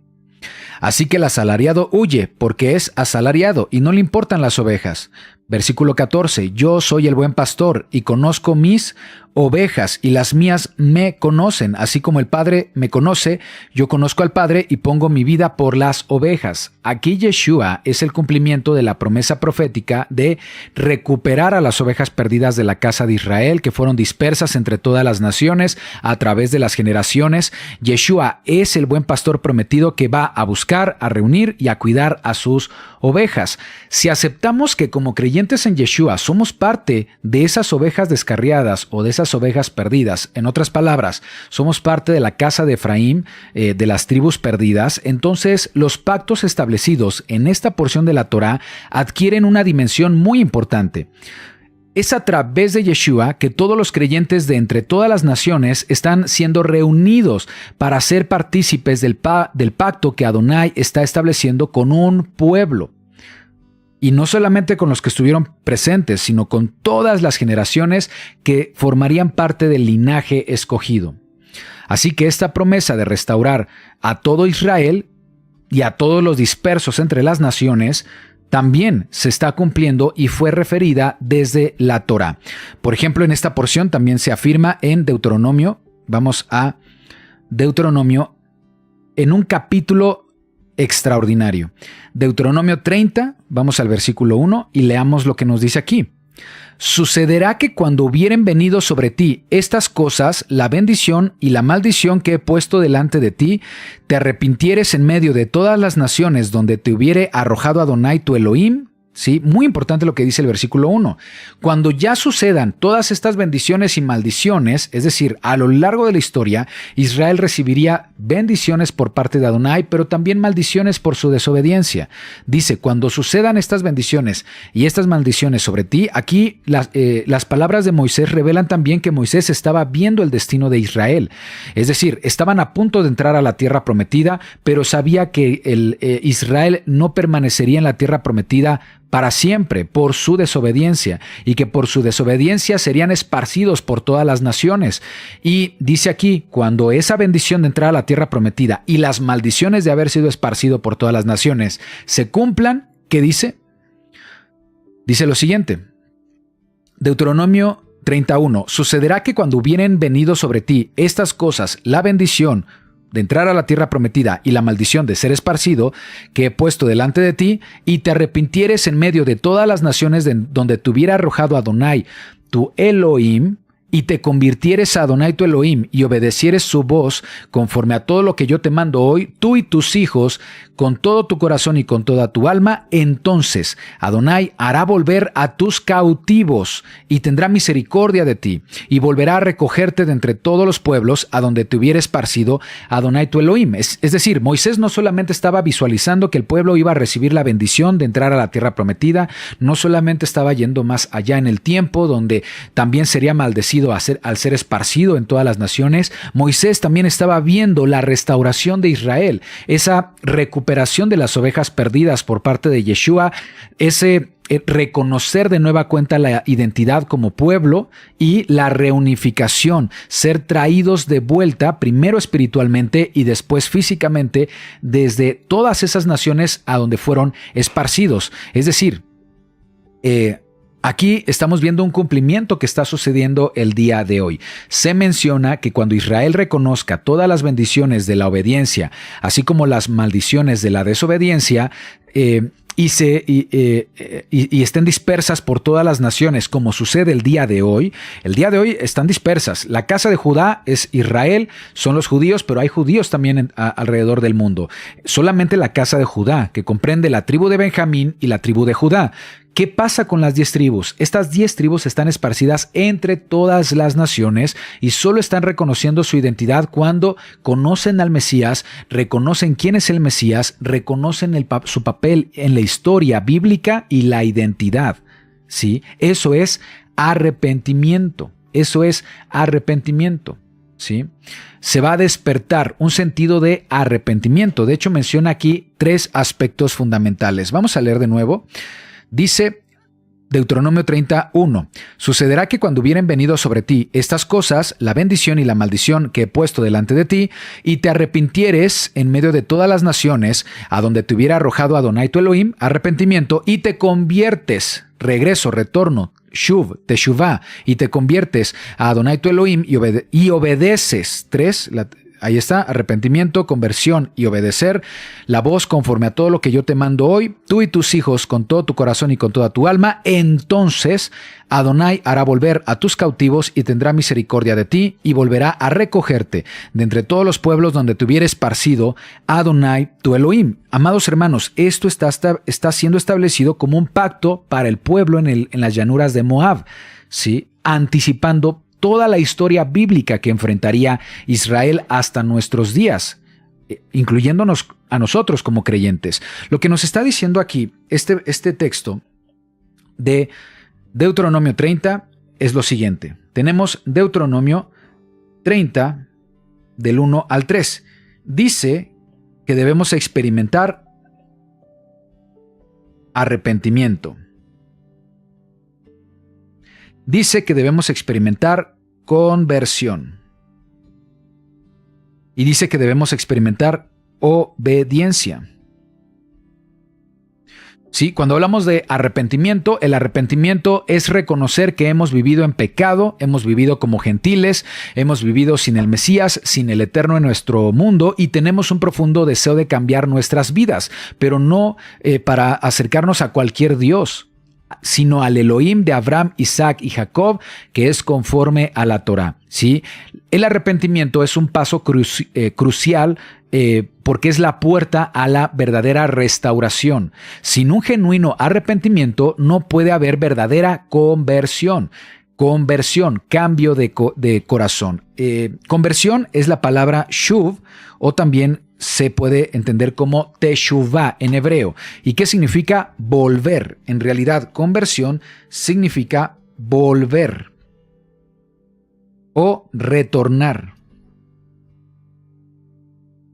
Así que el asalariado huye porque es asalariado y no le importan las ovejas. Versículo 14, «Yo soy el buen pastor y conozco mis ovejas y las mías me conocen, así como el Padre me conoce, yo conozco al Padre y pongo mi vida por las ovejas». Aquí Yeshua es el cumplimiento de la promesa profética de recuperar a las ovejas perdidas de la casa de Israel que fueron dispersas entre todas las naciones a través de las generaciones. Yeshua es el buen pastor prometido que va a buscar, a reunir y a cuidar a sus ovejas. Si aceptamos que como creyentes en Yeshua somos parte de esas ovejas descarriadas o de esas ovejas perdidas, en otras palabras, somos parte de la casa de Efraín, de las tribus perdidas, entonces los pactos establecidos en esta porción de la Torá adquieren una dimensión muy importante. Es a través de Yeshua que todos los creyentes de entre todas las naciones están siendo reunidos para ser partícipes del pacto que Adonai está estableciendo con un pueblo. Y no solamente con los que estuvieron presentes, sino con todas las generaciones que formarían parte del linaje escogido. Así que esta promesa de restaurar a todo Israel y a todos los dispersos entre las naciones también se está cumpliendo y fue referida desde la Torá. Por ejemplo, en esta porción también se afirma en Deuteronomio. Vamos a Deuteronomio en un capítulo extraordinario. Deuteronomio 30, vamos al versículo 1 y leamos lo que nos dice aquí. sucederá que cuando hubieren venido sobre ti estas cosas, la bendición y la maldición que he puesto delante de ti, te arrepintieres en medio de todas las naciones donde te hubiere arrojado Adonai tu Elohim. Sí, muy importante lo que dice el versículo 1. Cuando ya sucedan todas estas bendiciones y maldiciones, es decir, a lo largo de la historia, Israel recibiría bendiciones por parte de Adonai, pero también maldiciones por su desobediencia. Dice, cuando sucedan estas bendiciones y estas maldiciones sobre ti, aquí las palabras de Moisés revelan también que Moisés estaba viendo el destino de Israel. Es decir, estaban a punto de entrar a la tierra prometida, pero sabía que Israel no permanecería en la tierra prometida para siempre por su desobediencia, y que por su desobediencia serían esparcidos por todas las naciones. Y dice aquí, cuando esa bendición de entrar a la tierra prometida y las maldiciones de haber sido esparcido por todas las naciones se cumplan, ¿qué dice? Dice lo siguiente, Deuteronomio 31, sucederá que cuando hubieren venido sobre ti estas cosas, la bendición de entrar a la tierra prometida y la maldición de ser esparcido, que he puesto delante de ti, y te arrepintieres en medio de todas las naciones donde te hubiera arrojado Adonai, tu Elohim, y te convirtieres a Adonai tu Elohim y obedecieres su voz conforme a todo lo que yo te mando hoy, tú y tus hijos, con todo tu corazón y con toda tu alma, entonces Adonai hará volver a tus cautivos y tendrá misericordia de ti y volverá a recogerte de entre todos los pueblos a donde te hubiera esparcido Adonai tu Elohim. Es decir, Moisés no solamente estaba visualizando que el pueblo iba a recibir la bendición de entrar a la tierra prometida, no solamente estaba yendo más allá en el tiempo donde también sería maldecido al ser esparcido en todas las naciones. Moisés también estaba viendo la restauración de Israel, esa recuperación de las ovejas perdidas por parte de Yeshua, ese reconocer de nueva cuenta la identidad como pueblo y la reunificación, ser traídos de vuelta, primero espiritualmente y después físicamente, desde todas esas naciones a donde fueron esparcidos. Es decir, aquí estamos viendo un cumplimiento que está sucediendo el día de hoy. Se menciona que cuando Israel reconozca todas las bendiciones de la obediencia, así como las maldiciones de la desobediencia, y estén dispersas por todas las naciones, como sucede el día de hoy están dispersas. La casa de Judá es Israel, son los judíos, pero hay judíos también alrededor del mundo. Solamente la casa de Judá, que comprende la tribu de Benjamín y la tribu de Judá. ¿Qué pasa con las 10 tribus? Estas 10 tribus están esparcidas entre todas las naciones y solo están reconociendo su identidad cuando conocen al Mesías, reconocen quién es el Mesías, reconocen su papel en la historia bíblica y la identidad. ¿Sí? Eso es arrepentimiento. Eso es arrepentimiento. ¿Sí? Se va a despertar un sentido de arrepentimiento. De hecho, menciona aquí 3 aspectos fundamentales. Vamos a leer de nuevo. Dice Deuteronomio 31, sucederá que cuando hubieren venido sobre ti estas cosas, la bendición y la maldición que he puesto delante de ti, y te arrepintieres en medio de todas las naciones, a donde te hubiera arrojado Adonai tu Elohim, arrepentimiento, y te conviertes, regreso, retorno, shuv, teshuvah, y te conviertes a Adonai tu Elohim y obedeces, 3, ahí está, arrepentimiento, conversión y obedecer la voz conforme a todo lo que yo te mando hoy, tú y tus hijos con todo tu corazón y con toda tu alma, entonces Adonai hará volver a tus cautivos y tendrá misericordia de ti y volverá a recogerte de entre todos los pueblos donde te hubiera esparcido Adonai tu Elohim. Amados hermanos, esto está siendo establecido como un pacto para el pueblo en las llanuras de Moab, ¿sí? Anticipando toda la historia bíblica que enfrentaría Israel hasta nuestros días, incluyéndonos a nosotros como creyentes. Lo que nos está diciendo aquí este texto de Deuteronomio 30 es lo siguiente. Tenemos Deuteronomio 30 del 1 al 3. Dice que debemos experimentar arrepentimiento. Dice que debemos experimentar conversión. Y dice que debemos experimentar obediencia. Sí, cuando hablamos de arrepentimiento, el arrepentimiento es reconocer que hemos vivido en pecado, hemos vivido como gentiles, hemos vivido sin el Mesías, sin el Eterno en nuestro mundo y tenemos un profundo deseo de cambiar nuestras vidas, pero no para acercarnos a cualquier Dios. sino al Elohim de Abraham, Isaac y Jacob, que es conforme a la Torá. ¿Sí? El arrepentimiento es un paso crucial porque es la puerta a la verdadera restauración. Sin un genuino arrepentimiento no puede haber verdadera conversión. Conversión, cambio de corazón. Conversión es la palabra shuv, o también se puede entender como teshuvah en hebreo. ¿Y qué significa volver? En realidad, conversión significa volver o retornar.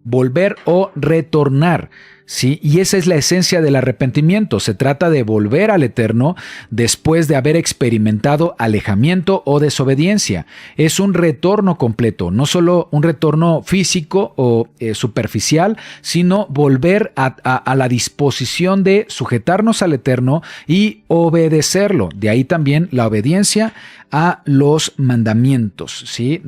Volver o retornar. ¿Sí? Y esa es la esencia del arrepentimiento. Se trata de volver al Eterno después de haber experimentado alejamiento o desobediencia. Es un retorno completo, no solo un retorno físico o superficial, sino volver a la disposición de sujetarnos al Eterno y obedecerlo. De ahí también la obediencia a los mandamientos, ¿sí?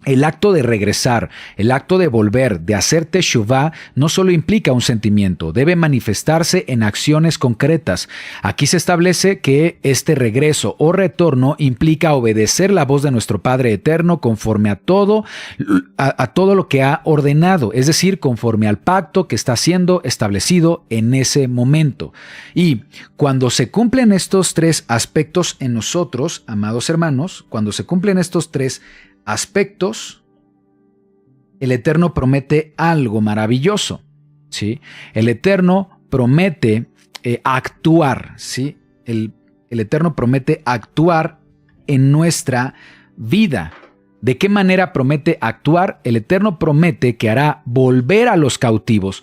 El acto de regresar, el acto de volver, de hacer teshuvah, no solo implica un sentimiento, debe manifestarse en acciones concretas. Aquí se establece que este regreso o retorno implica obedecer la voz de nuestro Padre Eterno conforme a todo lo que ha ordenado, es decir, conforme al pacto que está siendo establecido en ese momento. Y cuando se cumplen estos tres aspectos en nosotros, amados hermanos, cuando se cumplen estos tres aspectos, el Eterno promete algo maravilloso, ¿sí? El Eterno promete actuar, ¿sí? El Eterno promete actuar en nuestra vida. ¿De qué manera promete actuar? El Eterno promete que hará volver a los cautivos.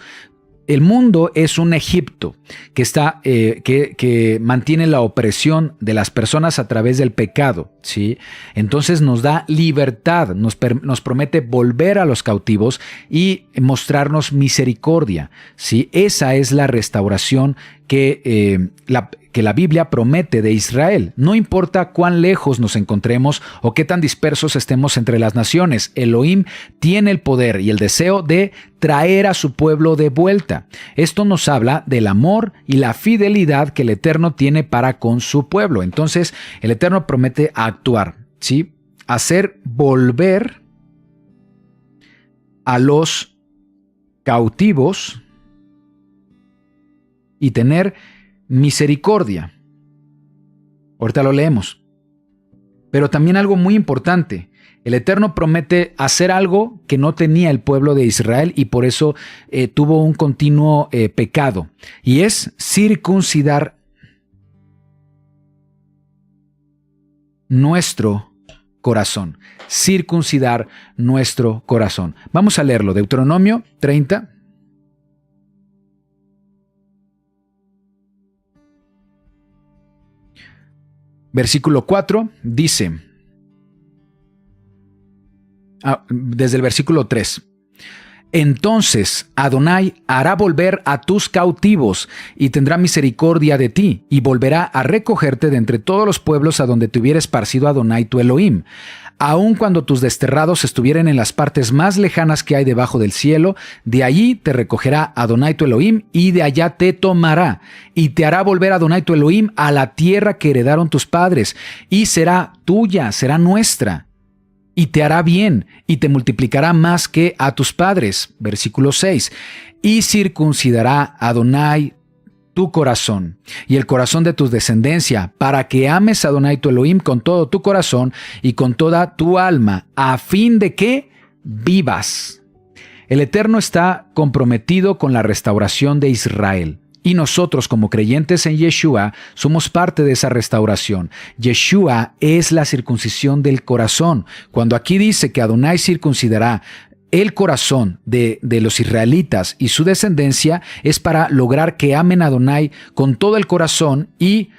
El mundo es un Egipto que mantiene la opresión de las personas a través del pecado, ¿sí? Entonces nos da libertad, nos promete volver a los cautivos y mostrarnos misericordia, ¿sí? Esa es la restauración que la Biblia promete de Israel. No importa cuán lejos nos encontremos o qué tan dispersos estemos entre las naciones, Elohim tiene el poder y el deseo de traer a su pueblo de vuelta. Esto nos habla del amor y la fidelidad que el Eterno tiene para con su pueblo. Entonces, el Eterno promete actuar, ¿sí? Hacer volver a los cautivos y tener misericordia. Ahorita lo leemos. Pero también algo muy importante. El Eterno promete hacer algo que no tenía el pueblo de Israel y por eso tuvo un continuo pecado. Y es circuncidar nuestro corazón. Circuncidar nuestro corazón. Vamos a leerlo. Deuteronomio 30. Versículo 4 dice, desde el versículo 3, entonces Adonai hará volver a tus cautivos y tendrá misericordia de ti y volverá a recogerte de entre todos los pueblos a donde te hubiera esparcido Adonai tu Elohim. Aun cuando tus desterrados estuvieran en las partes más lejanas que hay debajo del cielo, de allí te recogerá Adonai tu Elohim y de allá te tomará y te hará volver Adonai tu Elohim a la tierra que heredaron tus padres y será tuya, será nuestra. Y te hará bien, y te multiplicará más que a tus padres. Versículo 6. Y circuncidará Adonai tu corazón y el corazón de tu descendencia, para que ames a Adonai tu Elohim con todo tu corazón y con toda tu alma, a fin de que vivas. El Eterno está comprometido con la restauración de Israel. Y nosotros como creyentes en Yeshua somos parte de esa restauración. Yeshua es la circuncisión del corazón. Cuando aquí dice que Adonai circuncidará el corazón de los israelitas y su descendencia, es para lograr que amen a Adonai con todo el corazón y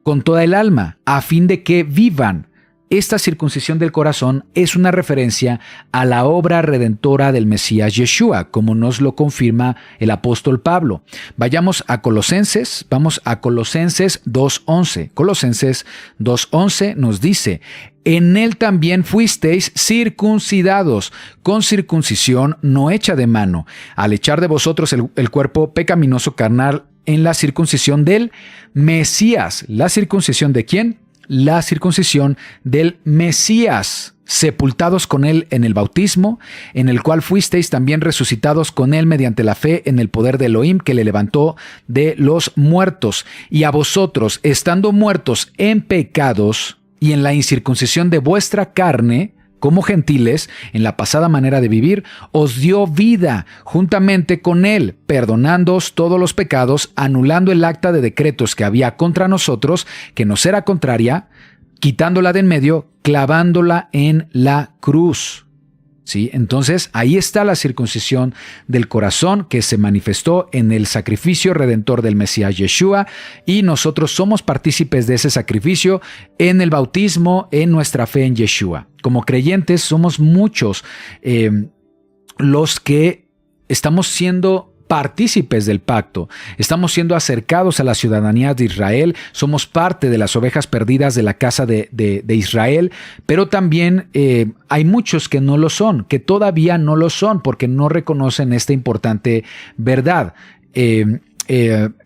con toda el alma, a fin de que vivan. Esta circuncisión del corazón es una referencia a la obra redentora del Mesías Yeshua, como nos lo confirma el apóstol Pablo. Vamos a Colosenses 2:11. Colosenses 2:11 nos dice, en él también fuisteis circuncidados, con circuncisión no hecha de mano, al echar de vosotros el cuerpo pecaminoso carnal en la circuncisión del Mesías. ¿La circuncisión de quién? La circuncisión del Mesías, sepultados con él en el bautismo, en el cual fuisteis también resucitados con él mediante la fe en el poder de Elohim que le levantó de los muertos. Y a vosotros, estando muertos en pecados y en la incircuncisión de vuestra carne, como gentiles, en la pasada manera de vivir, os dio vida juntamente con él, perdonándoos todos los pecados, anulando el acta de decretos que había contra nosotros, que nos era contraria, quitándola de en medio, clavándola en la cruz. ¿Sí? Entonces, ahí está la circuncisión del corazón que se manifestó en el sacrificio redentor del Mesías Yeshua, y nosotros somos partícipes de ese sacrificio en el bautismo, en nuestra fe en Yeshua. Como creyentes somos muchos los que estamos siendo partícipes del pacto, estamos siendo acercados a la ciudadanía de Israel, somos parte de las ovejas perdidas de la casa de Israel, pero también hay muchos que no lo son, que todavía no lo son porque no reconocen esta importante verdad.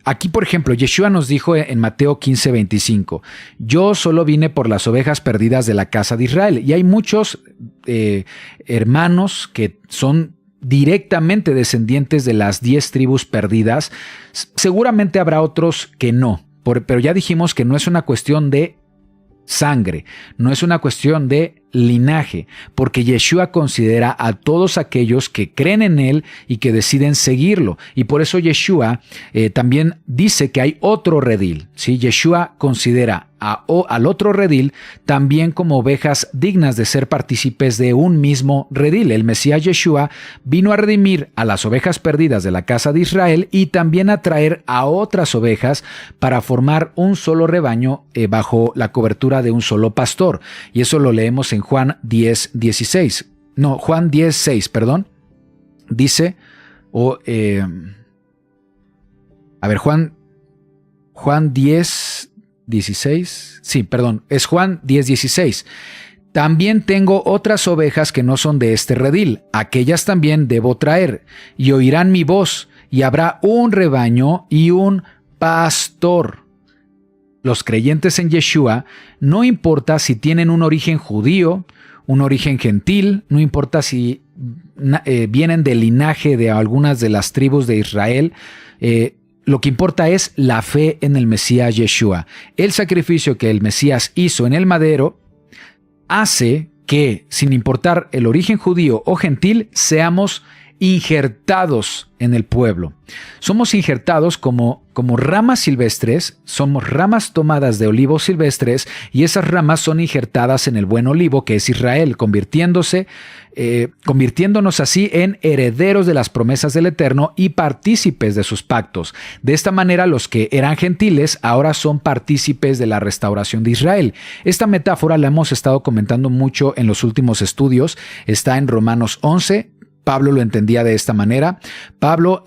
Aquí, por ejemplo, Yeshua nos dijo en Mateo 15:25, yo solo vine por las ovejas perdidas de la casa de Israel. Y hay muchos hermanos que son directamente descendientes de las 10 tribus perdidas. Seguramente habrá otros que no, pero ya dijimos que no es una cuestión de sangre, no es una cuestión de linaje, porque Yeshua considera a todos aquellos que creen en él y que deciden seguirlo. Y por eso Yeshua también dice que hay otro redil, ¿sí? Yeshua considera al otro redil también como ovejas dignas de ser partícipes de un mismo redil. El Mesías Yeshua vino a redimir a las ovejas perdidas de la casa de Israel y también a traer a otras ovejas para formar un solo rebaño bajo la cobertura de un solo pastor. Y eso lo leemos en Juan 10:16. No, Juan 10:6, perdón. Dice, Juan 10:16. Sí, perdón, es Juan 10:16. También tengo otras ovejas que no son de este redil, aquellas también debo traer, y oirán mi voz, y habrá un rebaño y un pastor. Los creyentes en Yeshua, no importa si tienen un origen judío, un origen gentil, no importa si vienen del linaje de algunas de las tribus de Israel, lo que importa es la fe en el Mesías Yeshua. El sacrificio que el Mesías hizo en el madero hace que, sin importar el origen judío o gentil, seamos injertados en el pueblo. Somos injertados como ramas silvestres, somos ramas tomadas de olivos silvestres, y esas ramas son injertadas en el buen olivo que es Israel, convirtiéndonos así en herederos de las promesas del Eterno y partícipes de sus pactos. De esta manera, los que eran gentiles ahora son partícipes de la restauración de Israel. Esta metáfora la hemos estado comentando mucho en los últimos estudios. Está en Romanos 11. Pablo lo entendía de esta manera. Pablo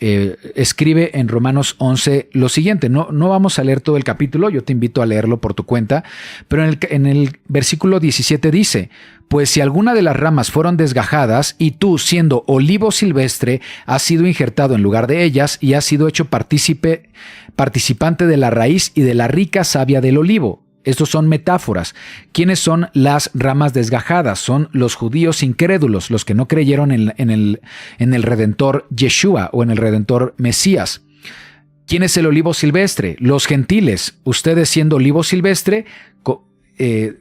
escribe en Romanos 11 lo siguiente. No vamos a leer todo el capítulo, yo te invito a leerlo por tu cuenta, pero en el versículo 17 dice, pues si alguna de las ramas fueron desgajadas y tú, siendo olivo silvestre, has sido injertado en lugar de ellas y has sido hecho participante de la raíz y de la rica savia del olivo. Estos son metáforas. ¿Quiénes son las ramas desgajadas? Son los judíos incrédulos, los que no creyeron en el Redentor Yeshua o en el Redentor Mesías. ¿Quién es el olivo silvestre? Los gentiles. Ustedes, siendo olivo silvestre,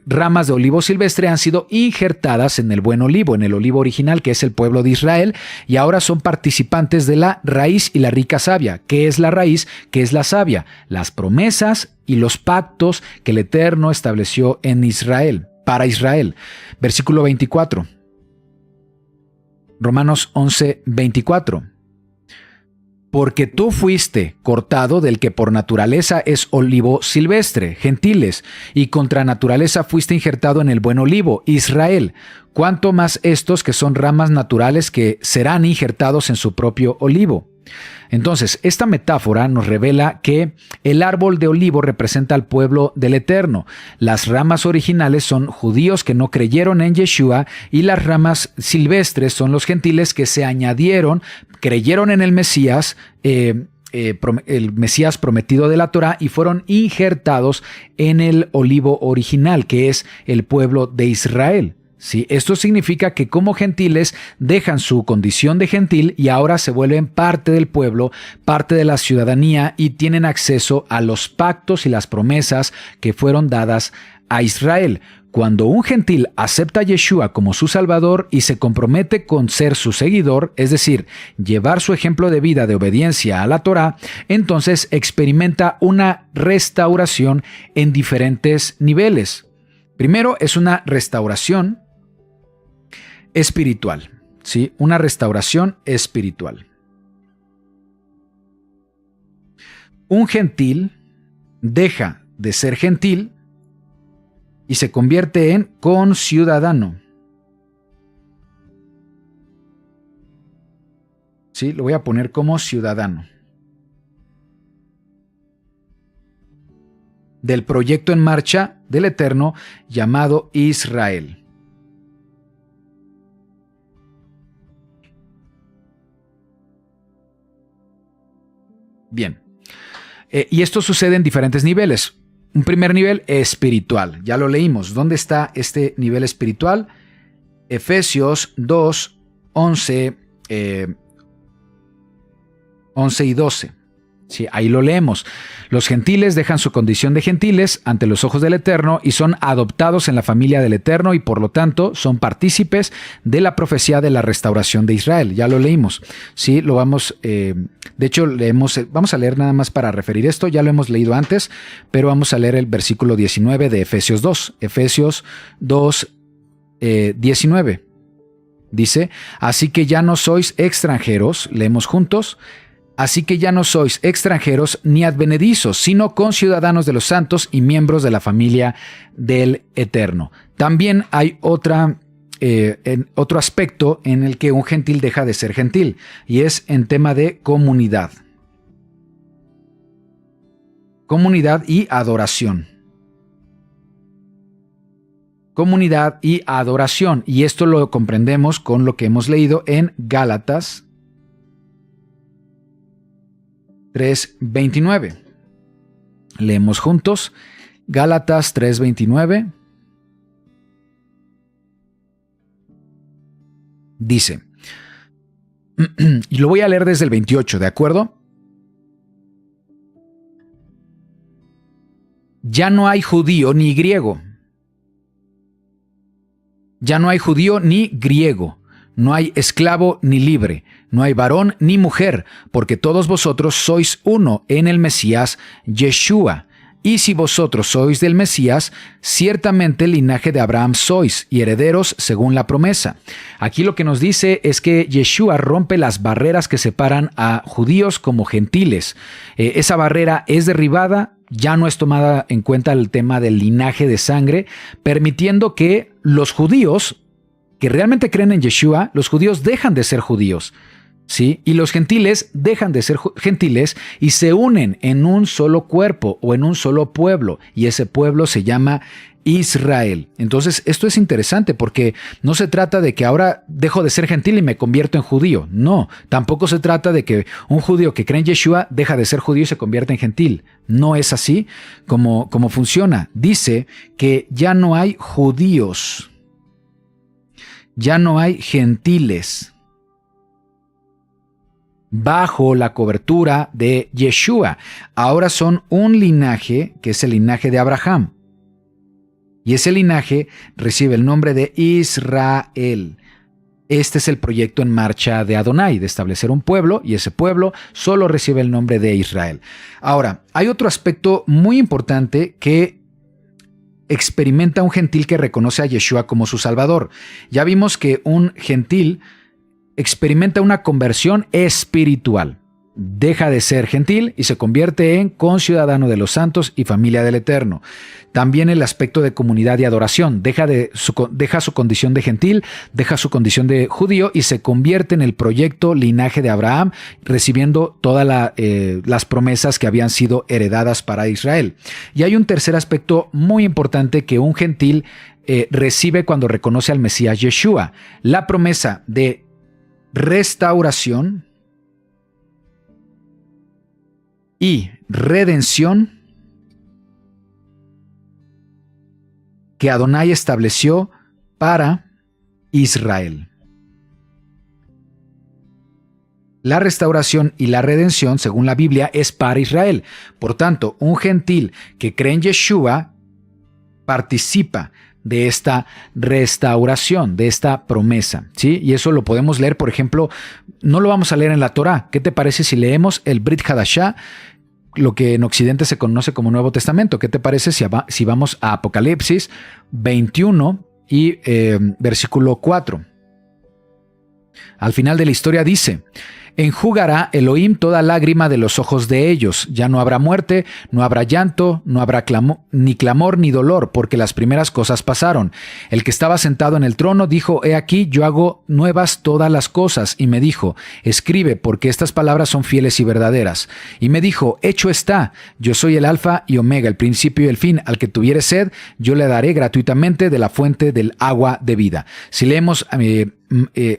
ramas de olivo silvestre han sido injertadas en el buen olivo, en el olivo original que es el pueblo de Israel, y ahora son participantes de la raíz y la rica savia. ¿Qué es la raíz? ¿Qué es la savia? Las promesas y los pactos que el Eterno estableció en Israel, para Israel. Versículo 24. Romanos 11:24. Porque tú fuiste cortado del que por naturaleza es olivo silvestre, gentiles, y contra naturaleza fuiste injertado en el buen olivo, Israel. Cuanto más estos que son ramas naturales que serán injertados en su propio olivo. Entonces, esta metáfora nos revela que el árbol de olivo representa al pueblo del Eterno. Las ramas originales son judíos que no creyeron en Yeshua, y las ramas silvestres son los gentiles que se añadieron, creyeron en el Mesías, el Mesías prometido de la Torá y fueron injertados en el olivo original, que es el pueblo de Israel. ¿Sí? Esto significa que como gentiles dejan su condición de gentil y ahora se vuelven parte del pueblo, parte de la ciudadanía y tienen acceso a los pactos y las promesas que fueron dadas a Israel. Cuando un gentil acepta a Yeshua como su Salvador y se compromete con ser su seguidor, es decir, llevar su ejemplo de vida de obediencia a la Torá, entonces experimenta una restauración en diferentes niveles. Primero es una restauración espiritual, ¿sí? Una restauración espiritual. Un gentil deja de ser gentil y se convierte en conciudadano. ¿Sí? Lo voy a poner como ciudadano. Del proyecto en marcha del Eterno llamado Israel. Bien. Y esto sucede en diferentes niveles. Un primer nivel espiritual, ya lo leímos. ¿Dónde está este nivel espiritual? Efesios 2, 11 y 12. Sí, ahí lo leemos. Los gentiles dejan su condición de gentiles ante los ojos del Eterno y son adoptados en la familia del Eterno y por lo tanto son partícipes de la profecía de la restauración de Israel. Ya lo leímos. Sí, lo vamos, de hecho vamos a leer nada más para referir esto. Ya lo hemos leído antes, pero vamos a leer el versículo 19 de Efesios 2. Efesios 2, 19. Dice, así que ya no sois extranjeros, leemos juntos. Así que ya no sois extranjeros ni advenedizos, sino conciudadanos de los santos y miembros de la familia del Eterno. También hay otro aspecto en el que un gentil deja de ser gentil, y es en tema de comunidad. Comunidad y adoración. Comunidad y adoración. Y esto lo comprendemos con lo que hemos leído en Gálatas 3:29. Leemos juntos Gálatas 3:29. Dice, y lo voy a leer desde el 28, ¿de acuerdo? Ya no hay judío ni griego. Ya no hay judío ni griego. No hay esclavo ni libre, no hay varón ni mujer, porque todos vosotros sois uno en el Mesías, Yeshua. Y si vosotros sois del Mesías, ciertamente el linaje de Abraham sois, y herederos según la promesa. Aquí lo que nos dice es que Yeshua rompe las barreras que separan a judíos como gentiles. Esa barrera es derribada, ya no es tomada en cuenta el tema del linaje de sangre, permitiendo que los judíos que realmente creen en Yeshua, los judíos dejan de ser judíos, ¿sí? Y los gentiles dejan de ser gentiles y se unen en un solo cuerpo o en un solo pueblo, y ese pueblo se llama Israel. Entonces, esto es interesante porque no se trata de que ahora dejo de ser gentil y me convierto en judío. No, tampoco se trata de que un judío que cree en Yeshua deja de ser judío y se convierte en gentil. No es así como funciona. Dice que ya no hay judíos. Ya no hay gentiles bajo la cobertura de Yeshua. Ahora son un linaje que es el linaje de Abraham. Y ese linaje recibe el nombre de Israel. Este es el proyecto en marcha de Adonai, de establecer un pueblo, y ese pueblo solo recibe el nombre de Israel. Ahora, hay otro aspecto muy importante que experimenta un gentil que reconoce a Yeshua como su Salvador. Ya vimos que un gentil experimenta una conversión espiritual. Deja de ser gentil y se convierte en conciudadano de los santos y familia del Eterno. También el aspecto de comunidad y adoración. Deja su condición de gentil, deja su condición de judío y se convierte en el proyecto linaje de Abraham, recibiendo todas las promesas que habían sido heredadas para Israel. Y hay un tercer aspecto muy importante que un gentil recibe cuando reconoce al Mesías Yeshua. La promesa de restauración y redención que Adonai estableció para Israel. La restauración y la redención, según la Biblia, es para Israel. Por tanto, un gentil que cree en Yeshua participa de esta restauración, de esta promesa, ¿sí? Y eso lo podemos leer, por ejemplo, no lo vamos a leer en la Torá. ¿Qué te parece si leemos el Brit Hadashah, lo que en Occidente se conoce como Nuevo Testamento? ¿Qué te parece si vamos a Apocalipsis 21 y versículo 4? Al final de la historia dice: enjugará Elohim toda lágrima de los ojos de ellos. Ya no habrá muerte, no habrá llanto, no habrá ni clamor ni dolor, porque las primeras cosas pasaron. El que estaba sentado en el trono dijo: he aquí, yo hago nuevas todas las cosas. Y me dijo: escribe, porque estas palabras son fieles y verdaderas. Y me dijo: hecho está, yo soy el alfa y omega, el principio y el fin. Al que tuviere sed, yo le daré gratuitamente de la fuente del agua de vida. Si leemos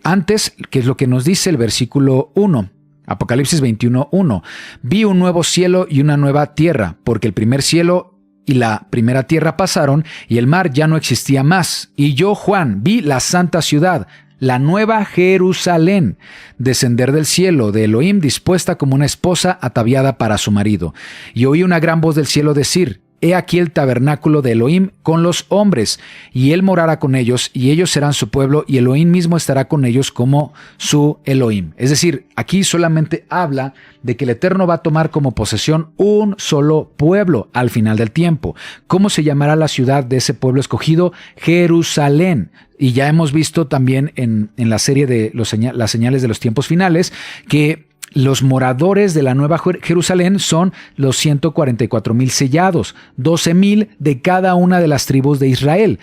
antes, ¿qué es lo que nos dice el versículo 1? Apocalipsis 21:1. Vi un nuevo cielo y una nueva tierra, porque el primer cielo y la primera tierra pasaron, y el mar ya no existía más. Y yo, Juan, vi la santa ciudad, la nueva Jerusalén, descender del cielo de Elohim, dispuesta como una esposa ataviada para su marido. Y oí una gran voz del cielo decir: he aquí el tabernáculo de Elohim con los hombres, y él morará con ellos, y ellos serán su pueblo, y Elohim mismo estará con ellos como su Elohim. Es decir, aquí solamente habla de que el Eterno va a tomar como posesión un solo pueblo al final del tiempo. ¿Cómo se llamará la ciudad de ese pueblo escogido? Jerusalén. Y ya hemos visto también en la serie de las señales de los tiempos finales que los moradores de la Nueva Jerusalén son los 144,000 sellados, 12,000 de cada una de las tribus de Israel.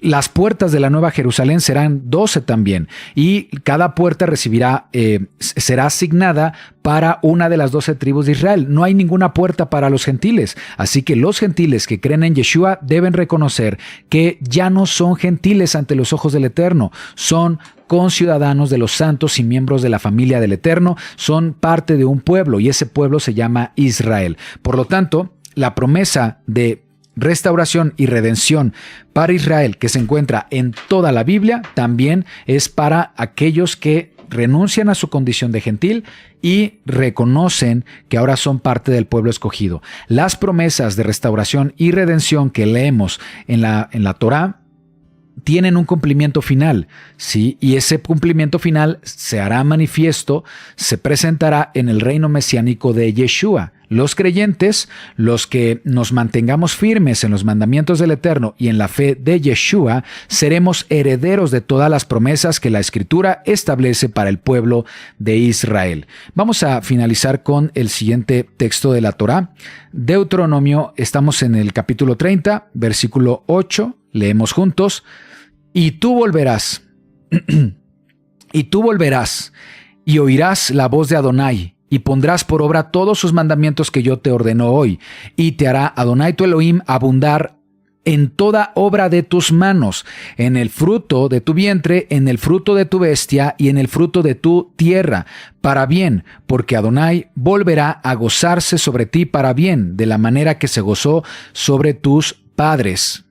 Las puertas de la Nueva Jerusalén serán 12 también, y cada puerta será asignada para una de las 12 tribus de Israel. No hay ninguna puerta para los gentiles, así que los gentiles que creen en Yeshua deben reconocer que ya no son gentiles ante los ojos del Eterno, son conciudadanos de los santos y miembros de la familia del Eterno, son parte de un pueblo, y ese pueblo se llama Israel. Por lo tanto, la promesa de restauración y redención para Israel, que se encuentra en toda la Biblia, también es para aquellos que renuncian a su condición de gentil y reconocen que ahora son parte del pueblo escogido. Las promesas de restauración y redención que leemos en la Torá tienen un cumplimiento final, ¿sí? Y ese cumplimiento final se hará manifiesto, se presentará en el reino mesiánico de Yeshua. Los creyentes, los que nos mantengamos firmes en los mandamientos del Eterno y en la fe de Yeshua, seremos herederos de todas las promesas que la Escritura establece para el pueblo de Israel. Vamos a finalizar con el siguiente texto de la Torá. Deuteronomio, estamos en el capítulo 30, versículo 8, leemos juntos. Y tú volverás, y oirás la voz de Adonai, y pondrás por obra todos sus mandamientos que yo te ordeno hoy, y te hará Adonai tu Elohim abundar en toda obra de tus manos, en el fruto de tu vientre, en el fruto de tu bestia y en el fruto de tu tierra, para bien, porque Adonai volverá a gozarse sobre ti para bien, de la manera que se gozó sobre tus padres.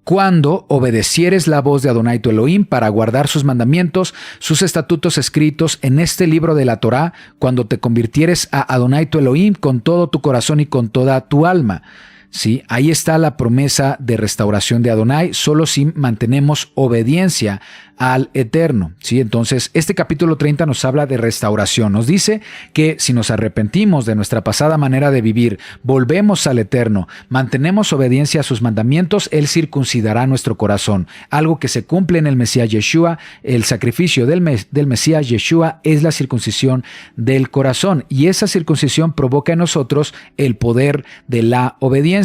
Cuando obedecieres la voz de Adonai tu Elohim para guardar sus mandamientos, sus estatutos escritos en este libro de la Torá, cuando te convirtieres a Adonai tu Elohim con todo tu corazón y con toda tu alma. Sí, ahí está la promesa de restauración de Adonai, solo si mantenemos obediencia al Eterno. ¿Sí? Entonces, este capítulo 30 nos habla de restauración. Nos dice que si nos arrepentimos de nuestra pasada manera de vivir, volvemos al Eterno, mantenemos obediencia a sus mandamientos, Él circuncidará nuestro corazón. Algo que se cumple en el Mesías Yeshua. El sacrificio del Mesías Yeshua es la circuncisión del corazón, y esa circuncisión provoca en nosotros el poder de la obediencia.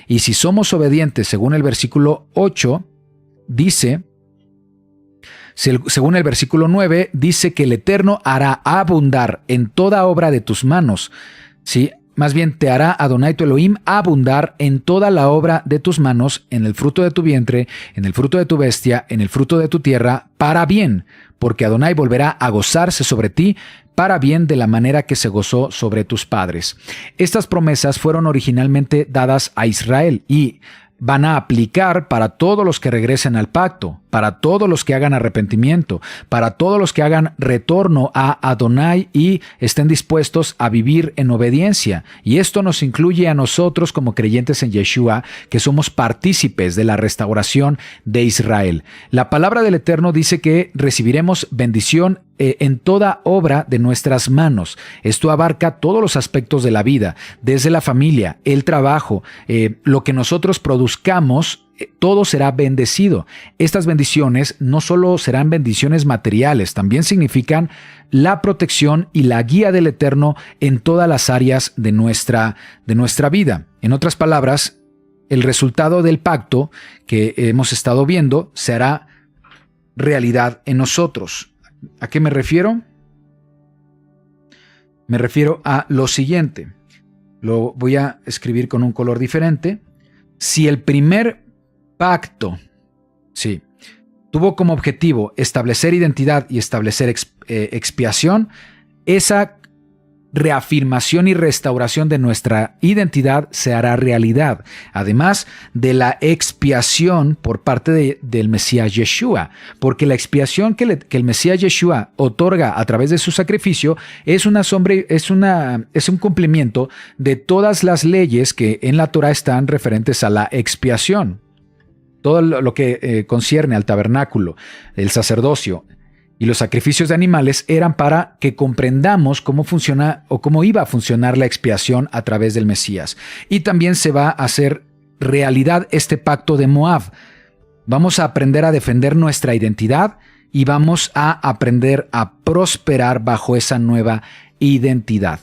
Y si somos obedientes, según el versículo 8, dice, según el versículo 9, dice que el Eterno hará abundar en toda obra de tus manos. ¿Sí? Más bien, te hará Adonai tu Elohim abundar en toda la obra de tus manos, en el fruto de tu vientre, en el fruto de tu bestia, en el fruto de tu tierra, para bien, porque Adonai volverá a gozarse sobre ti para bien de la manera que se gozó sobre tus padres. Estas promesas fueron originalmente dadas a Israel y van a aplicar para todos los que regresen al pacto, para todos los que hagan arrepentimiento, para todos los que hagan retorno a Adonai y estén dispuestos a vivir en obediencia. Y esto nos incluye a nosotros como creyentes en Yeshua, que somos partícipes de la restauración de Israel. La palabra del Eterno dice que recibiremos bendición en toda obra de nuestras manos. Esto abarca todos los aspectos de la vida, desde la familia, el trabajo, lo que nosotros produzcamos, todo será bendecido. Estas bendiciones no solo serán bendiciones materiales, también significan la protección y la guía del Eterno en todas las áreas de nuestra vida. En otras palabras, el resultado del pacto que hemos estado viendo se hará realidad en nosotros. ¿A qué me refiero? Me refiero a lo siguiente. Lo voy a escribir con un color diferente. Si el primer pacto, tuvo como objetivo establecer identidad y establecer expiación, esa reafirmación y restauración de nuestra identidad se hará realidad, además de la expiación por parte del Mesías Yeshua, porque la expiación que el Mesías Yeshua otorga a través de su sacrificio es un cumplimiento de todas las leyes que en la Torah están referentes a la expiación. Todo lo que concierne al tabernáculo, el sacerdocio y los sacrificios de animales eran para que comprendamos cómo funciona o cómo iba a funcionar la expiación a través del Mesías. Y también se va a hacer realidad este pacto de Moab. Vamos a aprender a defender nuestra identidad y vamos a aprender a prosperar bajo esa nueva identidad.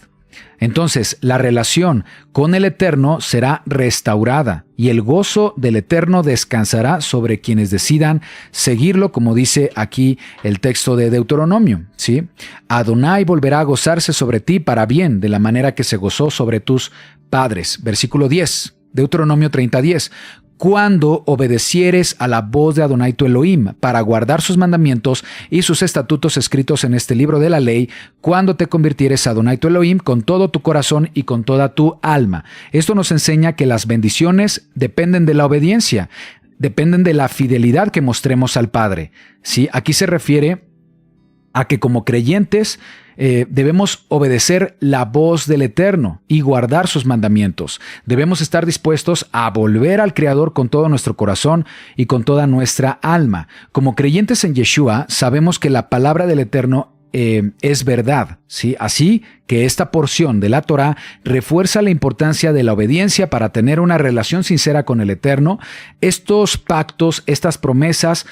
Entonces, la relación con el Eterno será restaurada y el gozo del Eterno descansará sobre quienes decidan seguirlo, como dice aquí el texto de Deuteronomio, ¿sí? Adonai volverá a gozarse sobre ti para bien, de la manera que se gozó sobre tus padres. Versículo 10, Deuteronomio 30:10. Cuando obedecieres a la voz de Adonai tu Elohim para guardar sus mandamientos y sus estatutos escritos en este libro de la ley, cuando te convirtieres a Adonai tu Elohim con todo tu corazón y con toda tu alma. Esto nos enseña que las bendiciones dependen de la obediencia, dependen de la fidelidad que mostremos al Padre. ¿Sí? Aquí se refiere a que como creyentes debemos obedecer la voz del Eterno y guardar sus mandamientos. Debemos estar dispuestos a volver al Creador con todo nuestro corazón y con toda nuestra alma. Como creyentes en Yeshua, sabemos que la palabra del Eterno es verdad, ¿sí? Así que esta porción de la Torá refuerza la importancia de la obediencia para tener una relación sincera con el Eterno. Estos pactos, estas promesas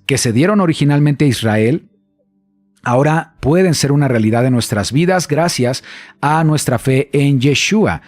que se dieron originalmente a Israel, ahora pueden ser una realidad en nuestras vidas gracias a nuestra fe en Yeshua.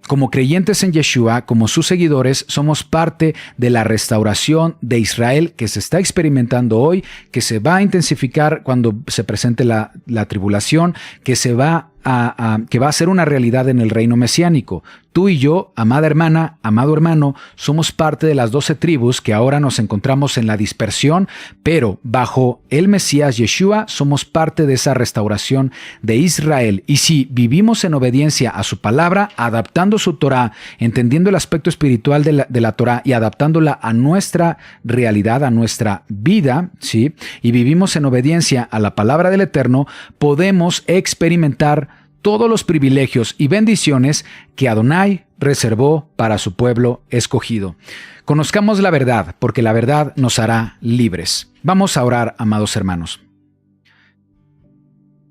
Como creyentes en Yeshua, como sus seguidores, somos parte de la restauración de Israel que se está experimentando hoy, que se va a intensificar cuando se presente la tribulación, que va a ser una realidad en el reino mesiánico. Tú y yo, amada hermana, amado hermano, somos parte de las 12 tribus que ahora nos encontramos en la dispersión, pero bajo el Mesías Yeshua somos parte de esa restauración de Israel. Y si vivimos en obediencia a su palabra, adaptando su Torah, entendiendo el aspecto espiritual de la Torah y adaptándola a nuestra realidad, a nuestra vida, ¿sí? Y vivimos en obediencia a la palabra del Eterno, podemos experimentar todos los privilegios y bendiciones que Adonai reservó para su pueblo escogido. Conozcamos la verdad, porque la verdad nos hará libres. Vamos a orar, amados hermanos.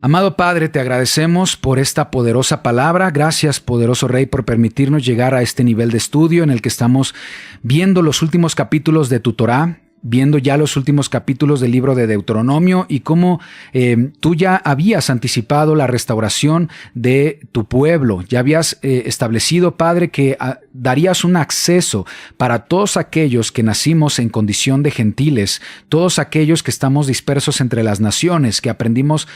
Amado Padre, te agradecemos por esta poderosa palabra. Gracias, poderoso Rey, por permitirnos llegar a este nivel de estudio en el que estamos viendo los últimos capítulos de tu Torá, viendo ya los últimos capítulos del libro de Deuteronomio y cómo tú ya habías anticipado la restauración de tu pueblo. Ya habías establecido, Padre, que darías un acceso para todos aquellos que nacimos en condición de gentiles, todos aquellos que estamos dispersos entre las naciones, que aprendimos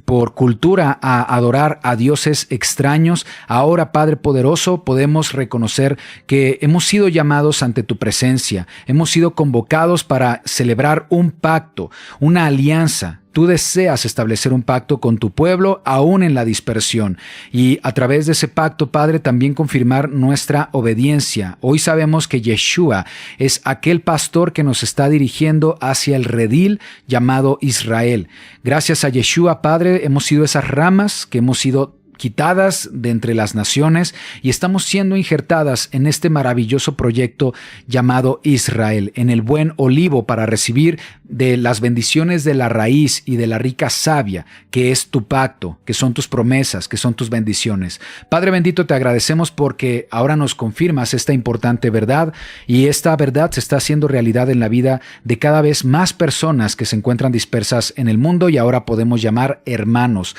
por cultura a adorar a dioses extraños. Ahora, Padre poderoso, podemos reconocer que hemos sido llamados ante tu presencia, hemos sido convocados convocados para celebrar un pacto, una alianza. Tú deseas establecer un pacto con tu pueblo aún en la dispersión y a través de ese pacto, Padre, también confirmar nuestra obediencia. Hoy sabemos que Yeshua es aquel pastor que nos está dirigiendo hacia el redil llamado Israel. Gracias a Yeshua, Padre, hemos sido esas ramas que hemos sido quitadas de entre las naciones y estamos siendo injertadas en este maravilloso proyecto llamado Israel, en el buen olivo para recibir de las bendiciones de la raíz y de la rica savia que es tu pacto, que son tus promesas, que son tus bendiciones. Padre bendito, te agradecemos porque ahora nos confirmas esta importante verdad y esta verdad se está haciendo realidad en la vida de cada vez más personas que se encuentran dispersas en el mundo y ahora podemos llamar hermanos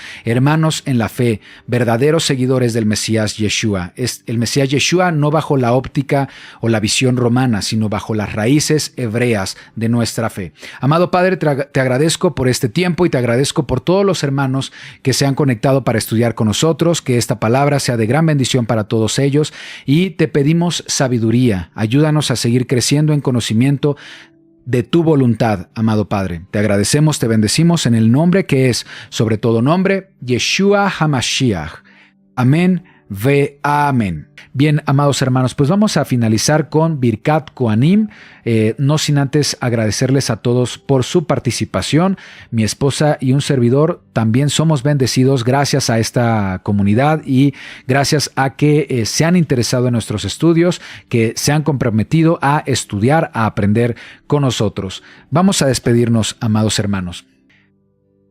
en la fe, verdaderos seguidores del Mesías Yeshua. Es el Mesías Yeshua no bajo la óptica o la visión romana, sino bajo las raíces hebreas de nuestra fe. Amado Padre, te agradezco por este tiempo y te agradezco por todos los hermanos que se han conectado para estudiar con nosotros, que esta palabra sea de gran bendición para todos ellos y te pedimos sabiduría. Ayúdanos a seguir creciendo en conocimiento de tu voluntad, amado Padre. Te agradecemos, te bendecimos en el nombre que es sobre todo nombre, Yeshua HaMashiach. Amén ve amén. Bien, amados hermanos, pues vamos a finalizar con Birkat Kohanim, no sin antes agradecerles a todos por su participación. Mi esposa y un servidor también somos bendecidos gracias a esta comunidad y gracias a que se han interesado en nuestros estudios, que se han comprometido a estudiar, a aprender con nosotros. Vamos a despedirnos, amados hermanos.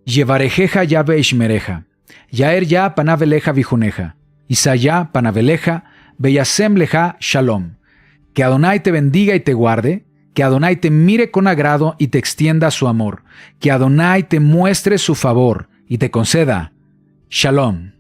Yevarejeja ya veishmereja, yaer ya panaveleja vijuneja, Isaya panaveleja, beyasem leja shalom. Que Adonai te bendiga y te guarde, que Adonai te mire con agrado y te extienda su amor, que Adonai te muestre su favor y te conceda shalom.